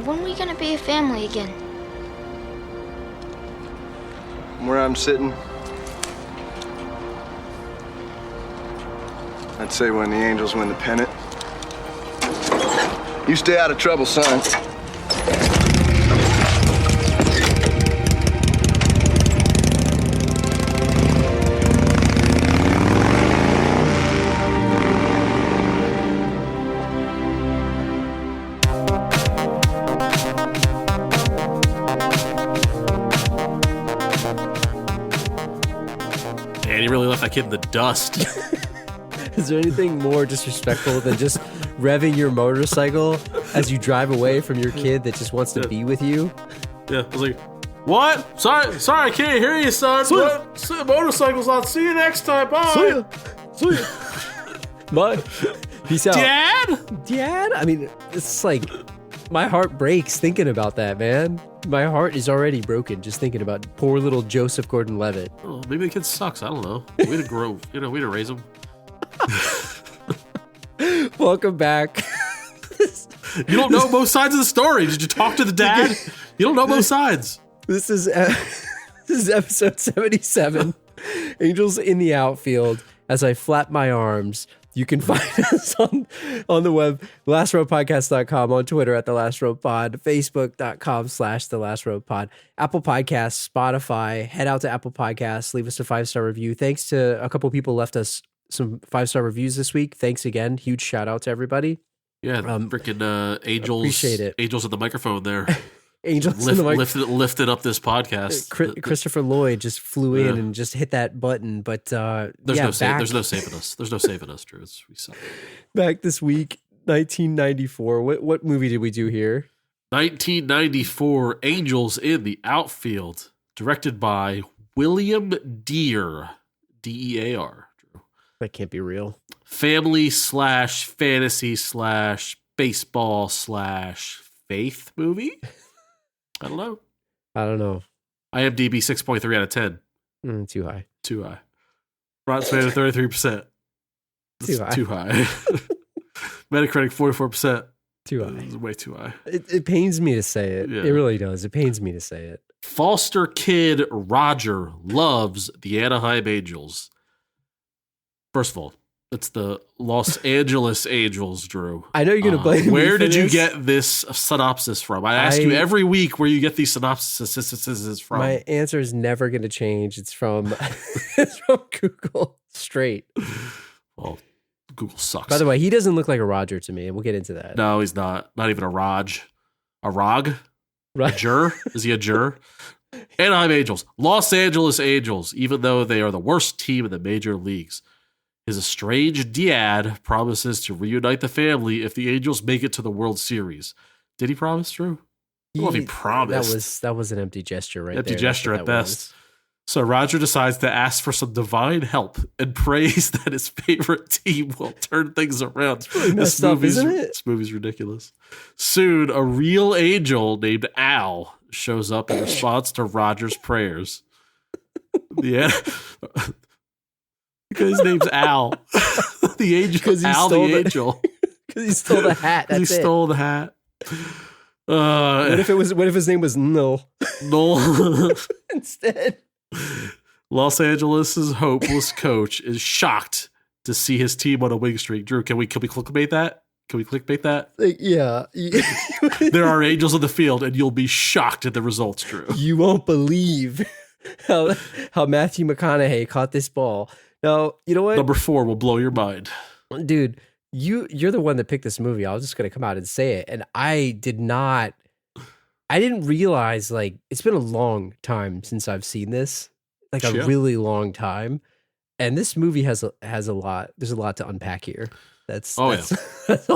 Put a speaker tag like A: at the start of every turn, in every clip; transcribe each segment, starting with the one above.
A: when are we gonna be a family again?
B: Where I'm sitting, I'd say when the Angels win the pennant. You stay out of trouble, son.
C: Man, he really left that kid in the dust.
D: Is there anything more disrespectful than just revving your motorcycle as you drive away from your kid that just wants to be with you?
C: Yeah, I was like, what? Sorry, I can't hear you, son. What? Motorcycle's on. See you next time. Bye.
D: See ya. Bye. Peace out.
C: Dad?
D: I mean, it's like, my heart breaks thinking about that, man. My heart is already broken just thinking about poor little Joseph Gordon-Levitt.
C: Oh, maybe the kid sucks. I don't know. Way to grow. Way to raise him.
D: Welcome back.
C: You don't know both sides of the story. Did you talk to the dad? You don't know both sides.
D: This is episode 77, Angels in the Outfield. As I flap my arms, you can find us on the web, thelastropodcast.com, on Twitter at thelastropod, facebook.com/thelastropod, Apple Podcasts, Spotify. Head out to Apple Podcasts, leave us a 5-star review. Thanks to a couple people left us some 5-star reviews this week. Thanks again. Huge shout out to everybody.
C: Yeah, freaking Angels.
D: Appreciate it.
C: Angels at the microphone there.
D: Angels in the
C: lifted up this podcast.
D: Christopher Lloyd just flew in and just hit that button. But
C: there's no saving us. There's no saving us, Drew. We suck.
D: Back this week, 1994. What movie did we do here?
C: 1994, Angels in the Outfield, directed by William Dear, D-E-A-R. Drew.
D: That can't be real.
C: Family/fantasy/baseball/faith movie? I don't know. IMDb 6.3 out of 10.
D: Too high.
C: Rotten Tomatoes 33%. Too high. Metacritic 44%.
D: Too high.
C: It's way too high.
D: It pains me to say it.
C: Yeah.
D: It really does. It pains me to say it.
C: Foster kid Roger loves the Anaheim Angels. First of all, it's the Los Angeles Angels, Drew.
D: I know you're going to blame me.
C: Where
D: for
C: did you
D: this.
C: get this synopsis from? I ask you every week where you get these synopsises from.
D: My answer is never going to change. It's from Google straight.
C: Well, Google sucks.
D: By the way, he doesn't look like a Roger to me. We'll get into that.
C: No, he's not. Not even a Raj. A Rog?
D: Right.
C: A Jur? Is he a Jur? Anaheim Angels. Los Angeles Angels, even though they are the worst team in the major leagues. His estranged dad promises to reunite the family if the Angels make it to the World Series. Did he promise, Drew? I don't know if he promised.
D: That was an empty gesture right
C: empty
D: there.
C: gesture at best. So Roger decides to ask for some divine help and prays that his favorite team will turn things around.
D: Really messed up, isn't it?
C: This movie's ridiculous. Soon, a real angel named Al shows up in response to Roger's prayers. Yeah. Because his name's Al. The angel. Al the angel.
D: Because he stole the hat. That's
C: he stole the hat.
D: What if his name was Null?
C: Null.
D: Instead.
C: Los Angeles' hopeless coach is shocked to see his team on a winning streak. Drew, can we clickbait that? Can we clickbait that?
D: Yeah.
C: There are angels on the field, and you'll be shocked at the results, Drew.
D: You won't believe how Matthew McConaughey caught this ball. Now, you know what?
C: Number 4 will blow your mind.
D: Dude, you're the one that picked this movie. I was just going to come out and say it. And I didn't realize, like, it's been a long time since I've seen this. Like a really long time. And this movie has a lot. There's a lot to unpack here. That's all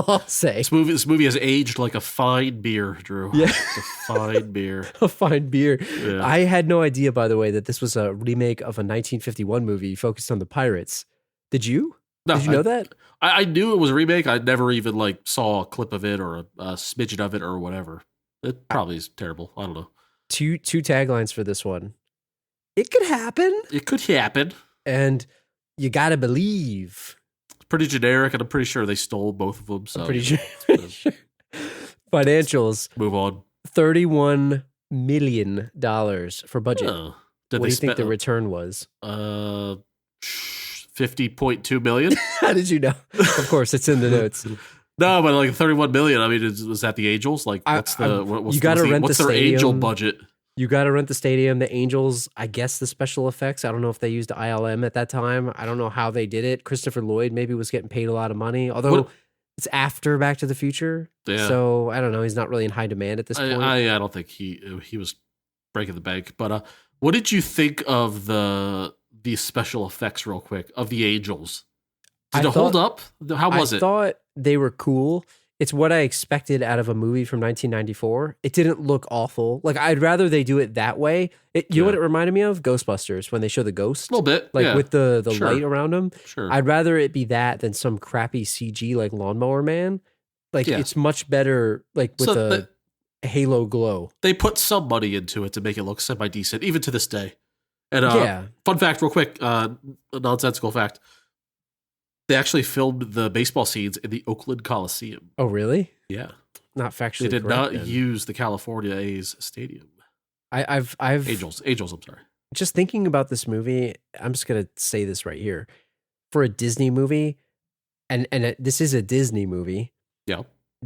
D: I'll say.
C: This movie has aged like a fine beer, Drew.
D: Yeah.
C: A fine beer.
D: A fine beer.
C: Yeah.
D: I had no idea, by the way, that this was a remake of a 1951 movie focused on the pirates. Did you?
C: No,
D: Did you know that?
C: I knew it was a remake. I never even saw a clip of it or a smidgen of it or whatever. It probably is terrible. I don't know.
D: Two taglines for this one. It could happen.
C: It could happen.
D: And you gotta believe.
C: It's pretty generic, and I'm pretty sure they stole both of them. So
D: I'm pretty sure. Financials.
C: Move on.
D: $31 million for budget.
C: Oh.
D: What do you think the return was?
C: 50.2 million.
D: How did you know? Of course, it's in the notes.
C: No, but like 31 million. I mean, was that the Angels? Like, what's their Angel budget?
D: You got to rent the stadium. The Angels, I guess the special effects. I don't know if they used ILM at that time. I don't know how they did it. Christopher Lloyd maybe was getting paid a lot of money, although it's after Back to the Future.
C: Yeah.
D: So I don't know. He's not really in high demand at this point.
C: I don't think he was breaking the bank. But what did you think of the special effects, real quick, of the Angels? Did it hold up? How was it? I thought
D: they were cool. It's what I expected out of a movie from 1994. It didn't look awful. Like, I'd rather they do it that way. You know what it reminded me of? Ghostbusters, when they show the ghost.
C: A little bit.
D: Like, with the light around them.
C: Sure.
D: I'd rather it be that than some crappy CG like Lawnmower Man. Like, it's much better, like, with the halo glow.
C: They put some money into it to make it look semi-decent, even to this day. And fun fact, real quick, a nonsensical fact. They actually filmed the baseball scenes in the Oakland Coliseum.
D: Oh, really?
C: Yeah.
D: Not factually
C: They did
D: correct,
C: not use the California A's stadium.
D: I've
C: Angels, I'm sorry.
D: Just thinking about this movie, I'm just going to say this right here. For a Disney movie, and this is a Disney movie.
C: Yeah.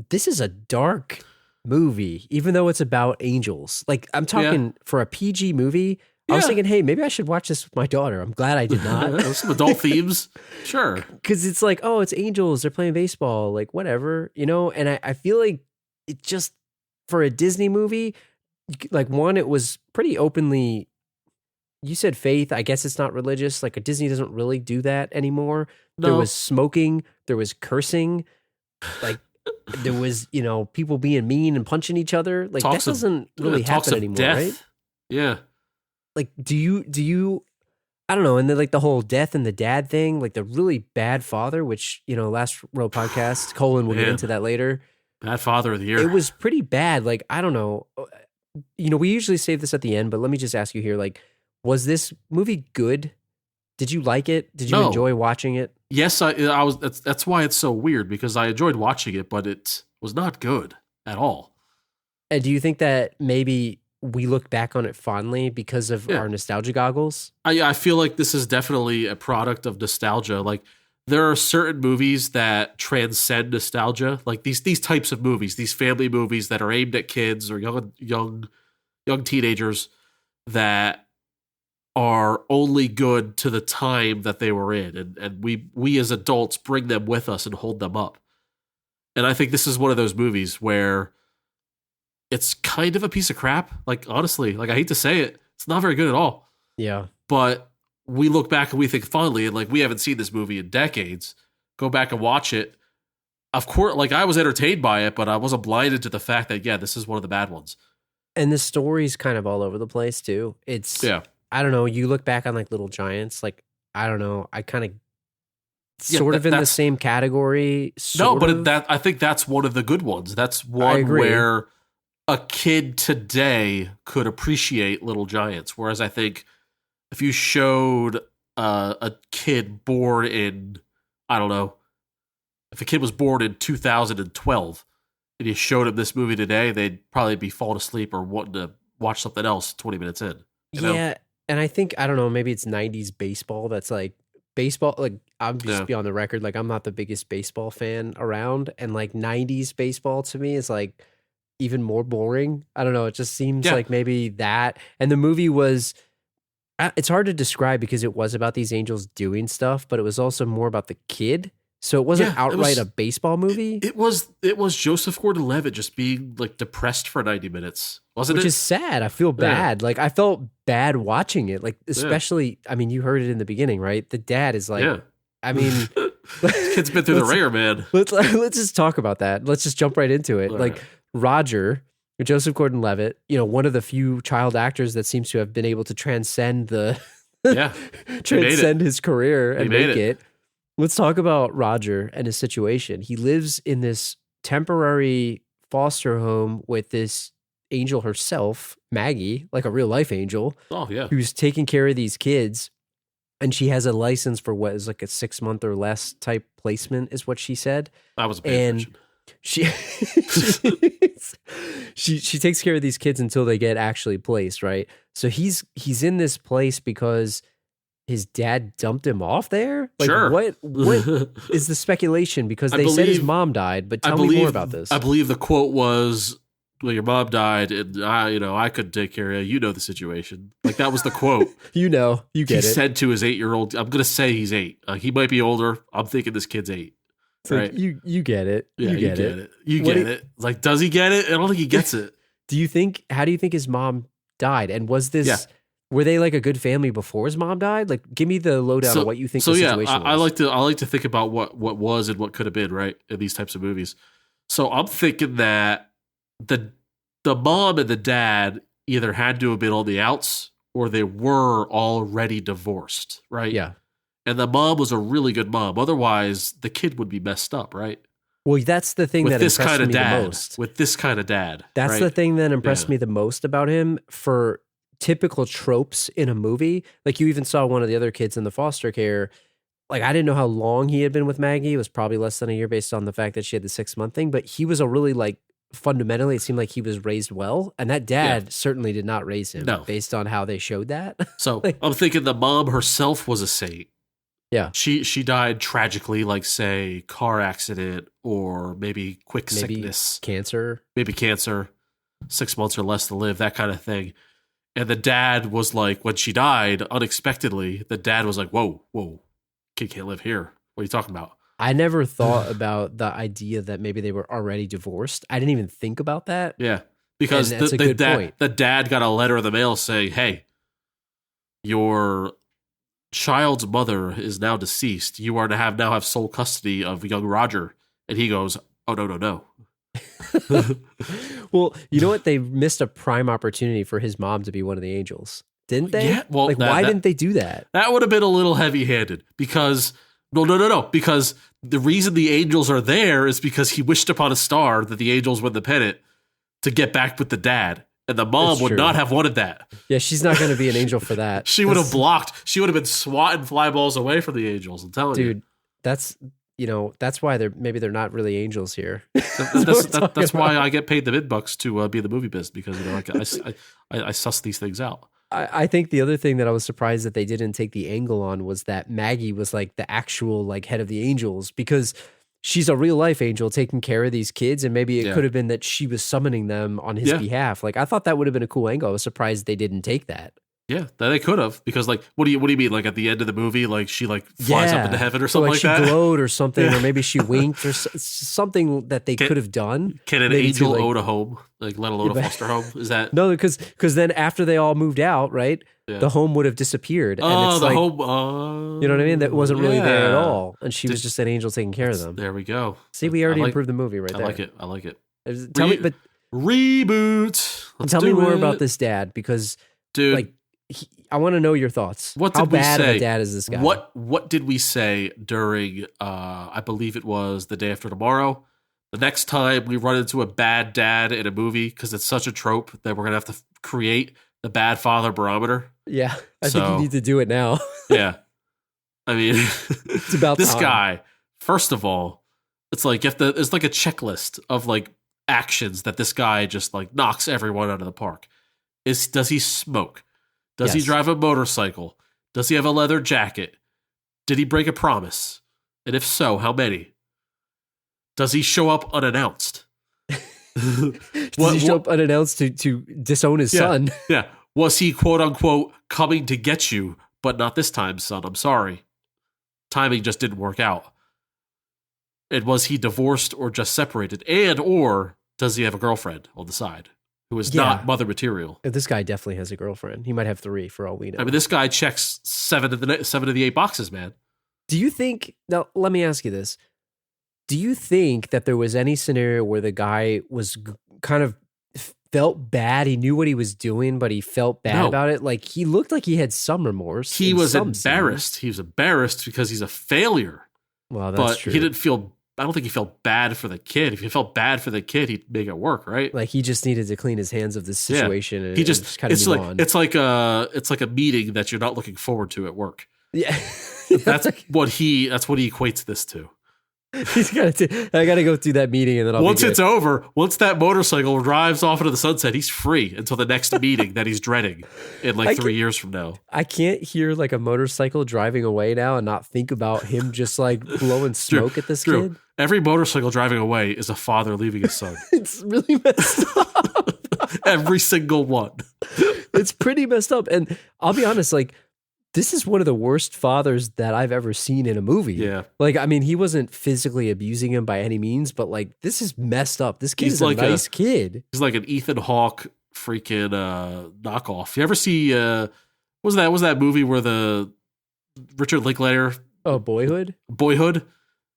D: This is a dark movie, even though it's about angels. Like, I'm talking for a PG movie. I was thinking, hey, maybe I should watch this with my daughter. I'm glad I did not.
C: Some adult themes. Sure.
D: Because it's like, oh, it's angels. They're playing baseball. Like, whatever, you know? And I feel like it just, for a Disney movie, like, one, it was pretty openly, you said faith. I guess it's not religious. Like, a Disney doesn't really do that anymore. No. There was smoking. There was cursing. Like, there was, people being mean and punching each other. Like, that doesn't really happen anymore,
C: death.
D: Right?
C: Yeah.
D: Like, do you, I don't know. And then, like, the whole death and the dad thing, like the really bad father, which, last row podcast, Colin will get into that later.
C: Bad father of the year.
D: It was pretty bad. Like, I don't know. We usually save this at the end, but let me just ask you here. Like, was this movie good? Did you like it? Did you enjoy watching it?
C: Yes, I was. That's why it's so weird, because I enjoyed watching it, but it was not good at all.
D: And do you think that maybe we look back on it fondly because of our nostalgia goggles?
C: I feel like this is definitely a product of nostalgia. Like, there are certain movies that transcend nostalgia, like these types of movies, these family movies that are aimed at kids or young teenagers that are only good to the time that they were in, and we as adults bring them with us and hold them up. And I think this is one of those movies where it's kind of a piece of crap. Like, honestly, like, I hate to say it, it's not very good at all.
D: Yeah.
C: But we look back and we think fondly, and like, we haven't seen this movie in decades. Go back and watch it. Of course, like, I was entertained by it, but I wasn't blinded to the fact that, this is one of the bad ones.
D: And the story's kind of all over the place too. It's, I don't know, you look back on like Little Giants, like, I don't know, I kind of sort of in the same category.
C: I think that's one of the good ones. That's one where a kid today could appreciate Little Giants. Whereas I think if you showed a kid born in, I don't know, if a kid was born in 2012 and you showed him this movie today, they'd probably be falling asleep or wanting to watch something else 20 minutes in. You know?
D: And I think, I don't know, maybe it's 90s baseball. That's like, baseball, like, I'm just be on the record, like, I'm not the biggest baseball fan around. And like 90s baseball to me is like even more boring. I don't know. It just seems like maybe that. And the movie was, it's hard to describe because it was about these angels doing stuff, but it was also more about the kid. So it wasn't outright a baseball movie.
C: It was Joseph Gordon-Levitt just being like depressed for 90 minutes, wasn't it?
D: Which is sad. I feel bad. Like, I felt bad watching it. Like, especially, I mean, you heard it in the beginning, right? The dad is like, I mean,
C: kid's been through the ringer, man.
D: Let's just talk about that. Let's just jump right into it. Like, Roger, Joseph Gordon-Levitt, one of the few child actors that seems to have been able to transcend his career and make it. Let's talk about Roger and his situation. He lives in this temporary foster home with this angel herself, Maggie, like a real life angel.
C: Oh, yeah.
D: Who's taking care of these kids. And she has a license for what is like a 6 month or less type placement, is what she said.
C: I was paying attention.
D: she she takes care of these kids until they get actually placed, right? So he's in this place because his dad dumped him off there? Like,
C: Sure.
D: what is the speculation? Because they said his mom died, but tell me more about this.
C: I believe the quote was, well, your mom died and I couldn't take care of you. You know the situation. Like, that was the quote.
D: You get
C: he
D: it.
C: said to his 8-year-old, I'm going to say he's 8. He might be older. I'm thinking this kid's 8.
D: So
C: right?
D: You get it.
C: Yeah,
D: you get it.
C: You get it. Like, does he get it? I don't think he gets it.
D: How do you think his mom died? And was this, were they like a good family before his mom died? Like, give me the lowdown on what you think the situation was.
C: I like to think about what was and what could have been, right, in these types of movies. So I'm thinking that the mom and the dad either had to have been on the outs or they were already divorced, right?
D: Yeah.
C: And the mom was a really good mom. Otherwise, the kid would be messed up, right?
D: Well, that's the thing that impressed me the most.
C: With this kind of dad.
D: That's
C: right?
D: the thing that impressed me the most about him. For typical tropes in a movie, like you even saw one of the other kids in the foster care. Like, I didn't know how long he had been with Maggie. It was probably less than a year based on the fact that she had the 6-month thing. But he was a really, like, fundamentally, it seemed like he was raised well. And that dad certainly did not raise him based on how they showed that.
C: So I'm thinking the mom herself was a saint.
D: Yeah.
C: She died tragically, like, say, car accident or maybe sickness. Maybe cancer, 6 months or less to live, that kind of thing. And the dad was like, when she died, unexpectedly, the dad was like, whoa, kid can't live here. What are you talking about?
D: I never thought about the idea that maybe they were already divorced. I didn't even think about that.
C: Yeah, because the dad got a letter in the mail saying, hey, your child's mother is now deceased. You are to now have sole custody of young Roger. And he goes, oh, no.
D: Well, you know what? They missed a prime opportunity for his mom to be one of the angels, didn't they?
C: Yeah. Well,
D: why didn't they do that?
C: That would have been a little heavy-handed because no. Because the reason the angels are there is because he wished upon a star that the angels win the pennant to get back with the dad. And the mom would not have wanted that.
D: Yeah, she's not going to be an angel for that.
C: She would have blocked. She would have been swatting fly balls away from the angels. I'm telling you.
D: Dude, that's why they're not really angels here.
C: That's why I get paid the $mid to be in the movie biz, because I suss these things out.
D: I think the other thing that I was surprised that they didn't take the angle on was that Maggie was like the actual like head of the angels, because she's a real life angel taking care of these kids, and maybe it could have been that she was summoning them on his behalf. Like, I thought that would have been a cool angle. I was surprised they didn't take that.
C: Yeah, that they could have, because like, what do you mean? Like at the end of the movie, like she like flies up into heaven or something like that.
D: She glowed or something, or maybe she winked or something that they could have done.
C: Can an angel own a home, like let alone a foster home? Is that
D: no? Because then after they all moved out, right? Yeah. The home would have disappeared.
C: Oh,
D: it's
C: the
D: like,
C: home.
D: You know what I mean? That wasn't really there at all, and she was just an angel taking care of them.
C: There we go.
D: See, we already improved the movie right there.
C: I like it.
D: Tell me, but
C: reboot.
D: Tell me more about this dad, because,
C: dude,
D: like, I want to know your thoughts. How bad of a dad is this guy?
C: What did we say during? I believe it was The Day After Tomorrow. The next time we run into a bad dad in a movie, because it's such a trope that we're gonna have to create the bad father barometer.
D: Yeah, I think you need to do it now.
C: Yeah, I mean,
D: it's about
C: this
D: time.
C: guy. First of all, it's like it's like a checklist of like actions that this guy just like knocks everyone out of the park. Does he smoke? Does he drive a motorcycle? Does he have a leather jacket? Did he break a promise? And if so, how many? Does he show up unannounced?
D: Does he show up unannounced to disown his son?
C: Yeah. Was he, quote unquote, coming to get you, but not this time, son? I'm sorry. Timing just didn't work out. And was he divorced or just separated? Or does he have a girlfriend on the side who is not mother material?
D: This guy definitely has a girlfriend. He might have 3 for all we know.
C: I mean, this guy checks 7 of the 8 boxes, man.
D: Do you think, now let me ask you this. Do you think that there was any scenario where the guy was kind of felt bad? He knew what he was doing, but he felt bad about it. Like, he looked like he had some remorse.
C: He was embarrassed. He was embarrassed because he's a failure.
D: Well, that's true.
C: He didn't feel, I don't think he felt bad for the kid. If he felt bad for the kid, he'd make it work, right?
D: Like, he just needed to clean his hands of this situation. And
C: he just kind of move on. It's like a meeting that you're not looking forward to at work.
D: Yeah.
C: That's what he equates this to.
D: I gotta go through that meeting, and then
C: once it's over, once that motorcycle drives off into the sunset, he's free until the next meeting that he's dreading in like 3 years from now.
D: I can't hear like a motorcycle driving away now and not think about him just like blowing smoke at this kid.
C: Every motorcycle driving away is a father leaving his son.
D: It's really messed up.
C: Every single one.
D: It's pretty messed up. And I'll be honest, like, this is one of the worst fathers that I've ever seen in a movie.
C: Yeah.
D: Like, I mean, he wasn't physically abusing him by any means, but like, this is messed up. This kid is like a nice kid.
C: He's like an Ethan Hawke freaking knockoff. You ever see, what was that movie where the Richard Linklater?
D: Oh, Boyhood?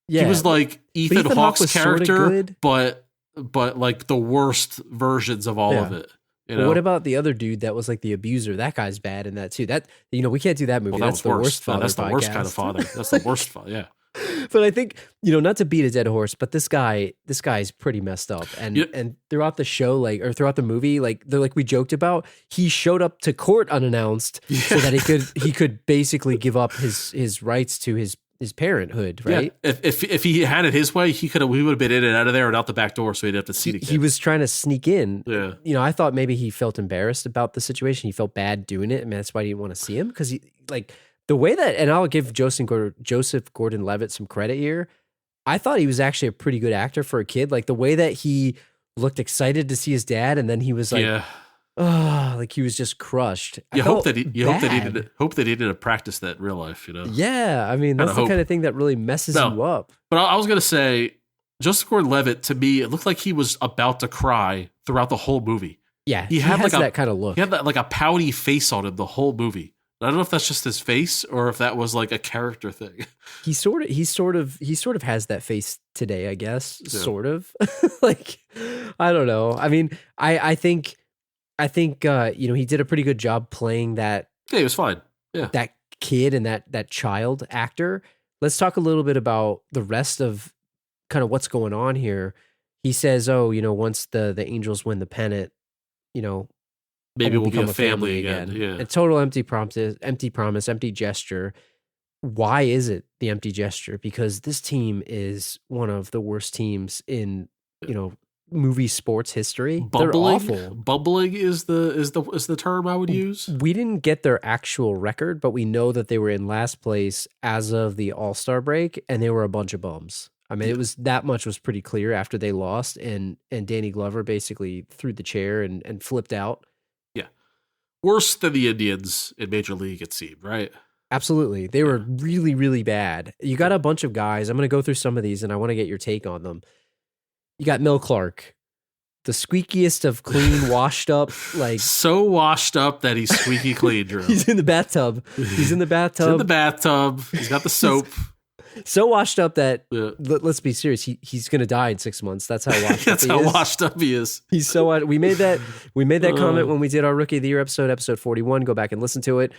C: Yeah. He was like Ethan Hawke's character,
D: good.
C: but like the worst versions of all of it. You know?
D: What about the other dude that was like the abuser? That guy's bad in that too. That, we can't do that movie.
C: Well,
D: that's the worst father.
C: That's the worst kind of father. That's the worst father. Yeah.
D: But I think, not to beat a dead horse, but this guy's pretty messed up. And throughout the show, like, or throughout the movie, like, they're like we joked about, he showed up to court unannounced so that he could basically give up his rights to his parenthood, right?
C: Yeah. If he had it his way, we would have been in and out of there and out the back door, so he'd have to see it again.
D: He was trying to sneak in.
C: Yeah.
D: I thought maybe he felt embarrassed about the situation. He felt bad doing it. I mean, that's why he didn't want to see him, because he, like, the way that, and I'll give Joseph Gordon-Levitt some credit here. I thought he was actually a pretty good actor for a kid. Like, the way that he looked excited to see his dad, and then he was like, like he was just crushed.
C: You hope that he didn't have practiced that in real life,
D: Yeah, I mean, that's the kind of thing that really messes you up.
C: But I was gonna say, Joseph Gordon-Levitt, to me, it looked like he was about to cry throughout the whole movie.
D: Yeah, he has like that kind of look.
C: He had like a pouty face on him the whole movie. I don't know if that's just his face or if that was like a character thing.
D: He sort of has that face today, I guess. Yeah. Sort of. Like, I don't know. I mean, I think he did a pretty good job playing that.
C: Yeah, he was fine. Yeah.
D: That kid and that child actor. Let's talk a little bit about the rest of kind of what's going on here. He says, once the Angels win the pennant,
C: maybe we'll become a family again. Yeah.
D: A total empty promise, empty gesture. Why is it the empty gesture? Because this team is one of the worst teams in, movie sports history. They're awful.
C: Bumbling is the term I would use.
D: We didn't get their actual record, but we know that they were in last place as of the All-Star break, and they were a bunch of bums. I mean, it was that much was pretty clear after they lost, and Danny Glover basically threw the chair and flipped out.
C: Yeah. Worse than the Indians in Major League, it seemed, right?
D: Absolutely. They were really, really bad. You got a bunch of guys. I'm going to go through some of these, and I want to get your take on them. You got Mel Clark, the squeakiest of clean, washed up, like
C: so washed up that he's squeaky clean, Drew.
D: He's in the bathtub. He's in the bathtub.
C: He's got the soap.
D: So washed up that let's be serious. He's going to die in 6 months. That's how washed up he is.
C: That's how washed up he is.
D: He's so we made that comment when we did our Rookie of the Year episode 41. Go back and listen to it.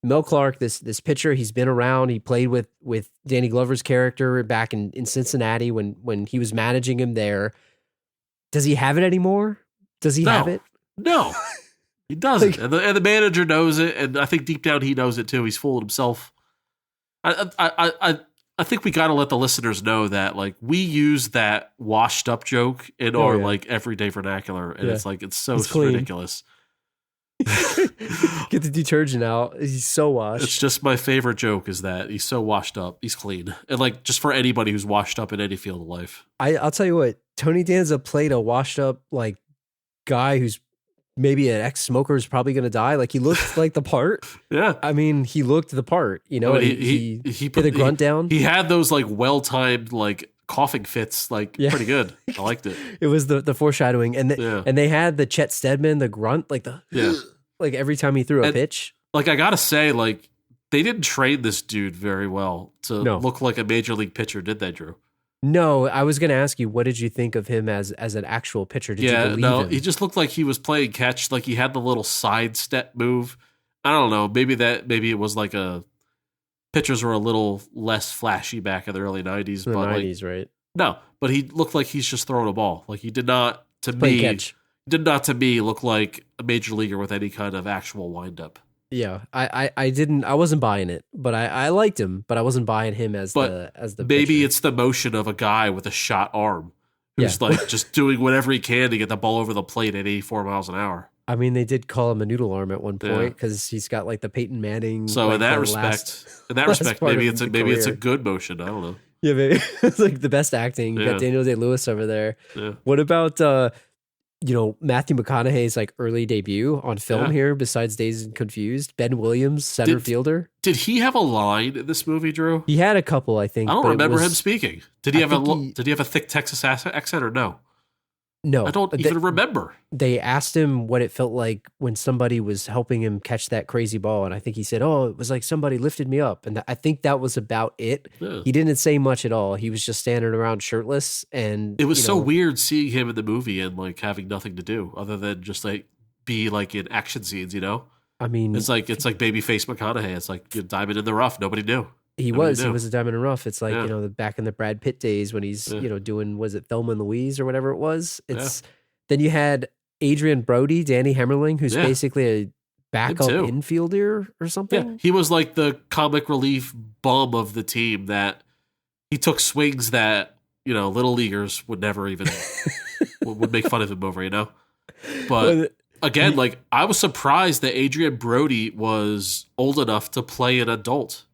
D: Mel Clark, this pitcher, he's been around. He played with Danny Glover's character back in Cincinnati when he was managing him there. Does he have it anymore? Does he have it?
C: No, he doesn't. And the manager knows it, and I think deep down he knows it too. He's fooling himself. I think we got to let the listeners know that like we use that washed up joke in our like everyday vernacular, and it's so ridiculous.
D: Get the detergent out. He's so washed.
C: It's just my favorite joke is that he's so washed up. He's clean. And like just for anybody who's washed up in any field of life.
D: I'll tell you what, Tony Danza played a washed up like guy who's maybe an ex-smoker is probably going to die. Like he looked like the part.
C: Yeah.
D: I mean, he looked the part, he put a grunt down.
C: He had those like well-timed like coughing fits, like pretty good. I liked it.
D: It was the foreshadowing, and they had the Chet Steadman, the grunt, like like every time he threw a pitch.
C: Like I gotta say, like they didn't train this dude very well to look like a major league pitcher, did they, Drew?
D: No, I was going to ask you, what did you think of him as an actual pitcher? Did you believe him?
C: He just looked like he was playing catch, like he had the little side step move. I don't know, maybe it was like pitchers were a little less flashy back in the early 90s.
D: The 90s, right?
C: No, but he looked like he's just throwing a ball. Like he did not, to me, look like a major leaguer with any kind of actual windup.
D: Yeah, I wasn't buying it, but I liked him, but I wasn't buying him as
C: But
D: the
C: maybe
D: pitcher.
C: it's the motion of a guy with a shot arm who's
D: Yeah.
C: like just doing whatever he can to get the ball over the plate at 84 miles an hour.
D: I mean, they did call him a noodle arm at one
C: Yeah.
D: point because he's got like the Peyton Manning.
C: So
D: like,
C: in that
D: the
C: respect,
D: last part
C: maybe
D: of
C: it's
D: the
C: maybe it's a
D: career.
C: good motion. I don't know.
D: Yeah, maybe it's like the best acting. You
C: Yeah.
D: got Daniel Day-Lewis over there.
C: Yeah.
D: What about Matthew McConaughey's like early debut on film
C: Yeah.
D: here? Besides Dazed and Confused, Ben Williams, center
C: Did-
D: fielder.
C: Did he have a line in this movie, Drew?
D: He had a couple, I think.
C: I don't
D: but it
C: remember him
D: was-
C: speaking. Did he
D: I
C: have a
D: think he-
C: Did he have a thick Texas accent or no?
D: No,
C: I don't
D: they-
C: even remember.
D: They asked him what it felt like when somebody was helping him catch that crazy ball, and I think he said, "Oh, it was like somebody lifted me up," and I think that was about it.
C: Yeah.
D: He didn't say much at all. He was just standing around shirtless, and
C: It was so weird seeing him in the movie and like having nothing to do other than just like be like in action scenes. You know,
D: I mean,
C: it's like babyface McConaughey. It's like a diamond in the rough. Nobody knew.
D: he
C: nobody
D: was
C: knew.
D: a diamond in the rough. It's like
C: Yeah.
D: back in the Brad Pitt days when he's
C: Yeah.
D: doing, was it Thelma and Louise or whatever it was. It's Then you had Adrian Brody, Danny Hemmerling, who's
C: Yeah.
D: basically a backup
C: too.
D: infielder or something.
C: Yeah, he was like the comic relief bum of the team that he took swings that little leaguers would never even would make fun of him over. But again, like I was surprised that Adrian Brody was old enough to play an adult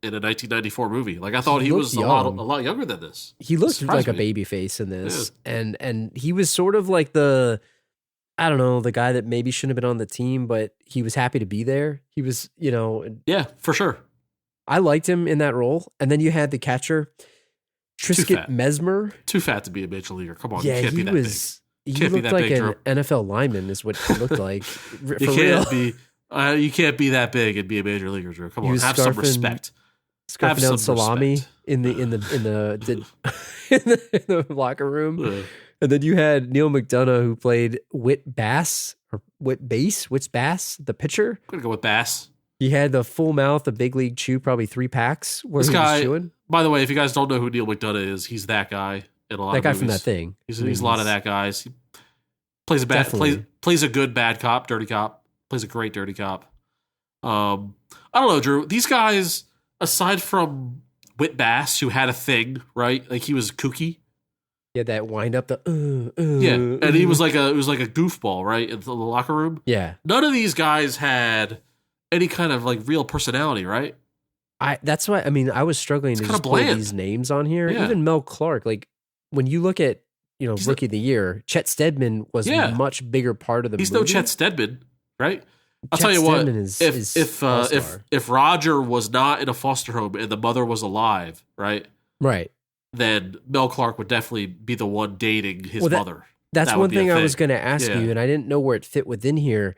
C: in a 1994 movie. Like I thought he was
D: looked
C: a lot
D: young.
C: younger than this.
D: He looked
C: Surprised
D: like a
C: me.
D: baby face in this, and he was sort of like the guy that maybe shouldn't have been on the team, but he was happy to be there. He was,
C: Yeah, for sure.
D: I liked him in that role. And then you had the catcher, Trisket
C: fat.
D: Mesmer.
C: Too fat to be a major leaguer. Come on,
D: Yeah,
C: you can't
D: he
C: be that
D: was. He
C: Can't be
D: looked
C: that
D: like
C: big,
D: an
C: Drew.
D: NFL lineman, is what he looked like. For
C: big. You
D: real.
C: can't be. You can't be that big and be a major leaguer, Drew. Come
D: He
C: on,
D: was
C: have some
D: scarfing-
C: respect. Have
D: Scarfing down
C: some
D: salami
C: respect.
D: in the in the in the locker room.
C: Yeah.
D: And then you had Neil McDonough, who played Whit Bass, the pitcher.
C: I'm gonna go with Bass.
D: He had the full mouth, the big league chew, probably 3 packs where
C: This
D: he
C: guy-
D: was chewing.
C: By the way, if you guys don't know who Neil McDonough is, he's that guy in a lot
D: That
C: of
D: guy
C: movies.
D: from That Thing.
C: He's
D: I mean,
C: a lot of that guys. He plays a bad
D: Definitely.
C: plays a good bad cop, dirty cop. Plays a great dirty cop. I don't know, Drew. These guys, aside from Whit Bass, who had a thing, right? Like he was kooky.
D: He had that wind up,
C: Yeah, and he was like a goofball, right, in the locker room.
D: yeah.
C: None of these guys had any kind of like real personality, right?
D: That's why, I mean, I was struggling to
C: It's
D: just
C: kinda
D: pull
C: bland.
D: these names on here.
C: Yeah.
D: Even Mel Clark, like when you look at,
C: He's
D: Rookie of the Year, Chet Stedman was
C: Yeah.
D: a much bigger part of the
C: He's
D: movie.
C: no Chet Stedman, right? I'll
D: Chet
C: tell you what.
D: Stedman is
C: If
D: all-star.
C: if Roger was not in a foster home and the mother was alive, right,
D: Right.
C: then Mel Clark would definitely be the one dating his
D: Well,
C: mother.
D: That's
C: That
D: one
C: would be a
D: thing I was
C: thing.
D: going to ask
C: Yeah.
D: you, and I didn't know where it fit within here.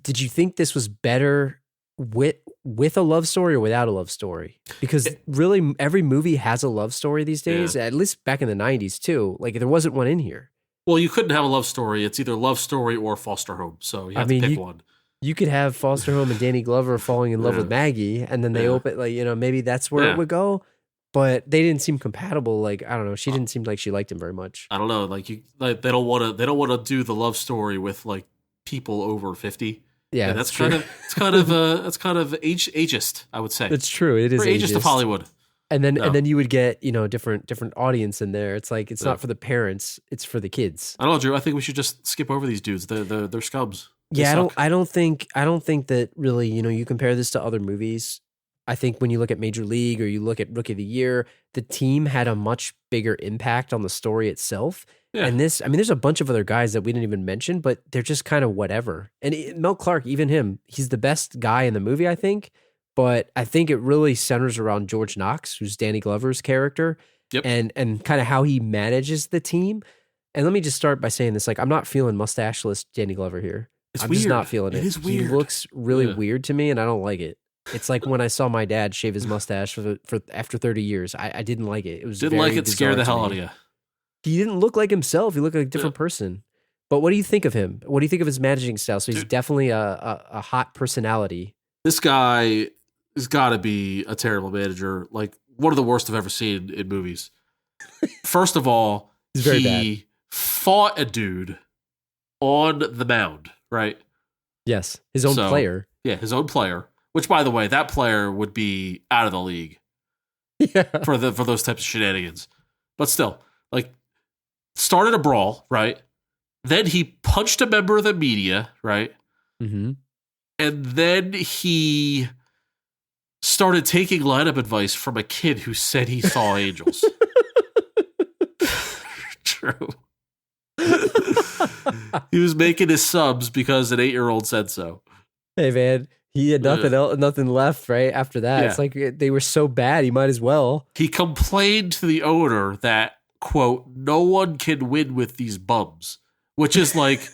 D: Did you think this was better with a love story or without a love story? Because really, every movie has a love story these days. At least back in the '90s too. Like there wasn't one in here.
C: Well, you couldn't have a love story. It's either love story or foster home. So you have
D: mean,
C: to pick one.
D: You could have Foster Home and Danny Glover falling in love
C: Yeah.
D: with Maggie, and then they
C: Yeah.
D: open maybe that's where
C: Yeah.
D: it would go. But they didn't seem compatible. Like I don't know, she didn't seem like she liked him very much.
C: I don't know. Like they don't want to do the love story with like people over 50.
D: Yeah,
C: And that's
D: true.
C: kind of ageist, I would say.
D: That's true. It is
C: For ageist
D: ageist.
C: of Hollywood.
D: And then
C: No.
D: you would get different audience in there. It's like it's not for the parents; it's for the kids.
C: I don't know, Drew. I think we should just skip over these dudes. They're scubs. They
D: Yeah,
C: suck.
D: I don't think that really. You compare this to other movies. I think when you look at Major League or you look at Rookie of the Year, the team had a much bigger impact on the story itself.
C: Yeah.
D: And this, I mean, there's a bunch of other guys that we didn't even mention, but they're just kind of whatever. And Mel Clark, even him, he's the best guy in the movie, I think. But I think it really centers around George Knox, who's Danny Glover's character,
C: Yep.
D: and kind of how he manages the team. And let me just start by saying this: like, I'm not feeling mustacheless Danny Glover here.
C: It's
D: I'm
C: weird.
D: just not feeling it.
C: It is
D: He
C: weird.
D: looks really
C: Yeah.
D: weird to me, and I don't like it. It's like when I saw my dad shave his mustache for after 30 years. I didn't like it. It was
C: Didn't
D: very
C: like it. Scared the
D: bizarre
C: hell
D: to
C: out
D: me.
C: of you.
D: He didn't look like himself. He looked like a different person. But what do you think of him? What do you think of his managing style? So he's
C: Dude.
D: definitely a hot personality.
C: This guy has got to be a terrible manager. Like one of the worst I've ever seen in movies. First of all,
D: He's very
C: he fought a dude on the mound, right?
D: Yes, his own
C: So,
D: player.
C: Yeah, his own player. Which, by the way, that player would be out of the league
D: Yeah.
C: for those types of shenanigans. But still, like, started a brawl, right? Then he punched a member of the media, right?
D: Mm-hmm.
C: And then he started taking lineup advice from a kid who said he saw angels. True. He was making his subs because an 8-year-old said so.
D: Hey, man, he had nothing left, right? After that,
C: Yeah.
D: It's like they were so bad, he might as well.
C: He complained to the owner that, quote, no one can win with these bums, which is like,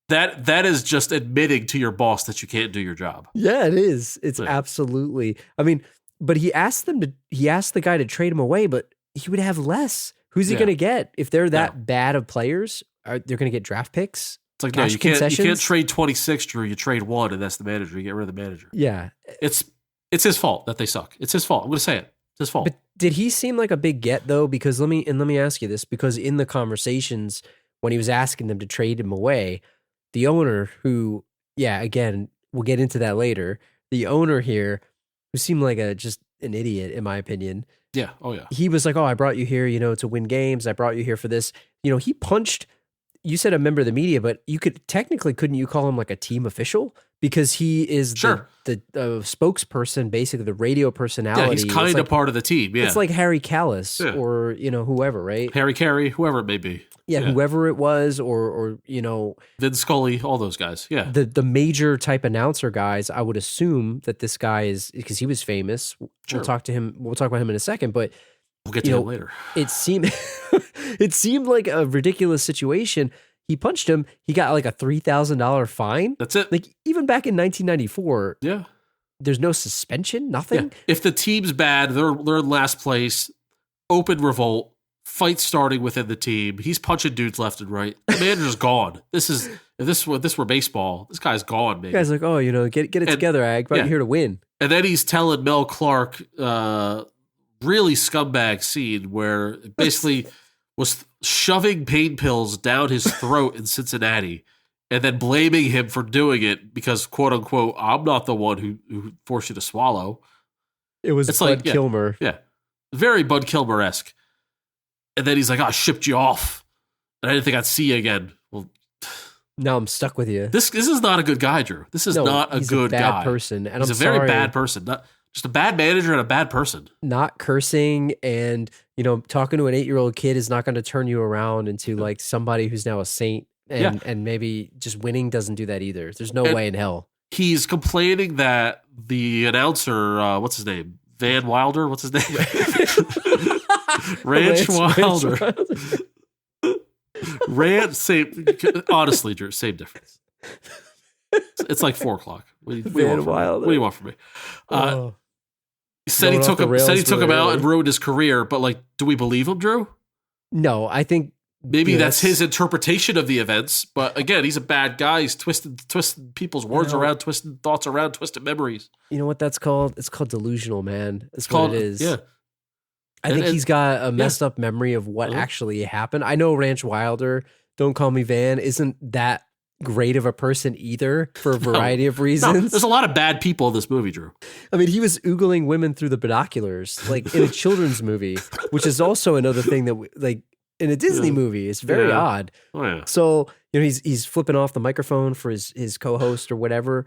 C: that is just admitting to your boss that you can't do your job.
D: Yeah, it is. It's
C: Yeah.
D: absolutely. I mean, but he asked the guy to trade him away, but he would have less. Who's he
C: Yeah.
D: going to get if they're that
C: Yeah.
D: bad of players? They're going to get draft picks?
C: It's like, no,
D: Cash
C: you can't
D: concessions?
C: trade 26, Drew. You trade 1, and that's the manager. You get rid of the manager.
D: Yeah.
C: It's his fault that they suck. It's his fault. I'm going to say it. It's his fault.
D: But did he seem like a big get though? Because let me ask you this, because in the conversations when he was asking them to trade him away, the owner who, yeah, again, we'll get into that later. The owner here, who seemed like just an idiot in my opinion.
C: Yeah. Oh, yeah.
D: He was like, "Oh, I brought you here, to win games. I brought you here for this." He punched. You said a member of the media, but couldn't you call him like a team official because he is
C: Sure.
D: the spokesperson, basically the radio personality.
C: Yeah, he's
D: It's
C: kind of
D: like,
C: part of the team. Yeah.
D: It's like Harry Callis
C: Yeah.
D: or whoever, right?
C: Harry Carey, whoever it may be.
D: Yeah, whoever it was, or
C: Vin Scully, all those guys. Yeah.
D: the major type announcer guys. I would assume that this guy is, because he was famous.
C: Sure.
D: We'll talk about him in a second, but
C: We'll get to him later.
D: it seemed it seemed like a ridiculous situation. He punched him. He got like a $3,000 fine.
C: That's it.
D: Like even back in 1994,
C: Yeah.
D: there's no suspension, nothing.
C: Yeah. If the team's bad, they're in last place, open revolt, fight starting within the team. He's punching dudes left and right. The manager's gone. If this were baseball, this guy's gone, man.
D: The guy's like, "Oh, get it together, Ag. I'm here to win."
C: And then he's telling Mel Clark, really scumbag scene where it basically was shoving pain pills down his throat in Cincinnati and then blaming him for doing it because, quote unquote, I'm not the one who forced you to swallow.
D: It was Bud Kilmer.
C: Yeah. Very Bud Kilmer-esque. And then he's like, I shipped you off. And I didn't think I'd see you again. Well,
D: now I'm stuck with you.
C: This is not a good guy, Drew. This is not a good
D: bad
C: guy.
D: person. And
C: he's
D: I'm
C: a very
D: sorry,
C: bad person. Just a bad manager and a bad person.
D: Not cursing and, talking to an 8-year-old kid is not going to turn you around into like somebody who's now a saint. And maybe just winning doesn't do that either. There's no way in hell.
C: He's complaining that the announcer, what's his name? Van Wilder? What's his name? Ranch Wilder. Honestly, Drew, same difference. It's like 4 o'clock. What do you want from me? Said he took him out and ruined his career, but like, do we believe him, Drew?
D: No, I think
C: maybe that's his interpretation of the events. But again, he's a bad guy. He's twisting people's words around, twisting thoughts around, twisting memories.
D: You know what that's called? It's called delusional, man. It's what it is.
C: Yeah.
D: I think he's got a messed up memory of what actually happened. I know Ranch Wilder, Don't Call Me Van, isn't that great of a person either for a variety of reasons.
C: No, there's a lot of bad people in this movie, Drew.
D: I mean, he was oogling women through the binoculars, like in a children's movie, which is also another thing that, like, in a Disney movie, it's very odd.
C: Oh, yeah.
D: So, he's flipping off the microphone for his co-host or whatever.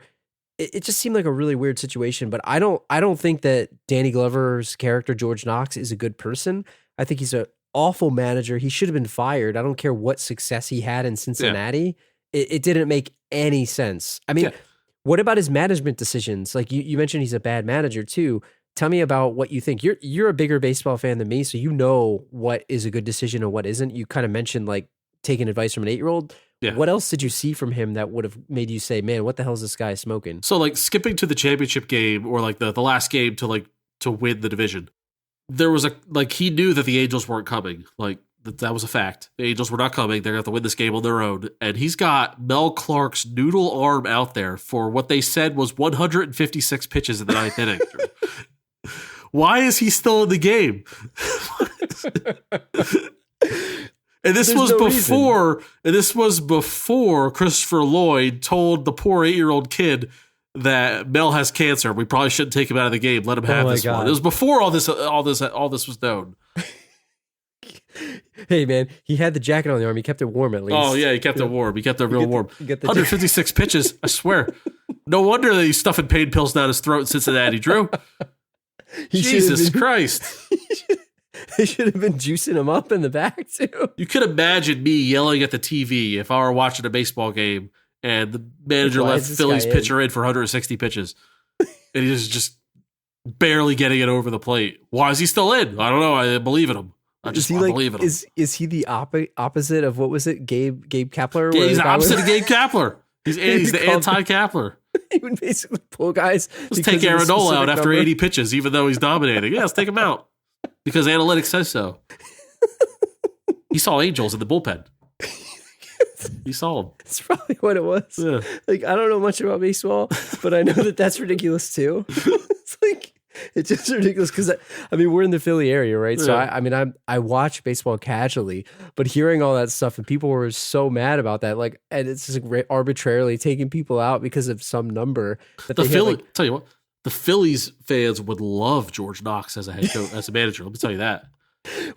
D: It just seemed like a really weird situation, but I don't think that Danny Glover's character, George Knox, is a good person. I think he's an awful manager. He should have been fired. I don't care what success he had in Cincinnati. Yeah. It didn't make any sense. I mean, what about his management decisions? Like you mentioned he's a bad manager too. Tell me about what you think. You're a bigger baseball fan than me, so you know what is a good decision and what isn't. You kind of mentioned like taking advice from an 8-year-old. Yeah. What else did you see from him that would have made you say, man, what the hell is this guy smoking?
C: So like skipping to the championship game or like the last game to win the division, there was he knew that the Angels weren't coming. Like that was a fact. The Angels were not coming. They're going to have to win this game on their own. And he's got Mel Clark's noodle arm out there for what they said was 156 pitches in the 9th inning. Why is he still in the game? And this was before Christopher Lloyd told the poor 8-year-old kid, that Mel has cancer. We probably shouldn't take him out of the game. Let him have this one. It was before all this was known.
D: Hey man, he had the jacket on the arm. He kept it warm at least.
C: Oh yeah, he kept it warm. He kept it real warm. 156 pitches. I swear. No wonder that he's stuffing pain pills down his throat in Cincinnati, Drew. Jesus Christ.
D: They should have been juicing him up in the back too.
C: You could imagine me yelling at the TV if I were watching a baseball game and the manager left Philly's pitcher in for 160 pitches. And he's just barely getting it over the plate. Why is he still in? I don't know. I believe in him. I believe in him.
D: Is he the opposite of, what was it, Gabe Kapler?
C: He's the opposite of Gabe Kapler. He's the anti-Kapler.
D: He would basically pull guys.
C: Let's take Aaron Nola out after 80 pitches, even though he's dominating. Yeah, let's take him out. Because analytics says so. He saw Angels in the bullpen. He saw them.
D: That's probably what it was.
C: Yeah.
D: Like, I don't know much about baseball, but I know that that's ridiculous too. It's like, it's just ridiculous because, I mean, we're in the Philly area, right? So,
C: Yeah.
D: I watch baseball casually, but hearing all that stuff and people were so mad about that, like, and it's just like arbitrarily taking people out because of some number. That
C: Tell you what, the Phillies fans would love George Knox as a head coach, as a manager. Let me tell you that.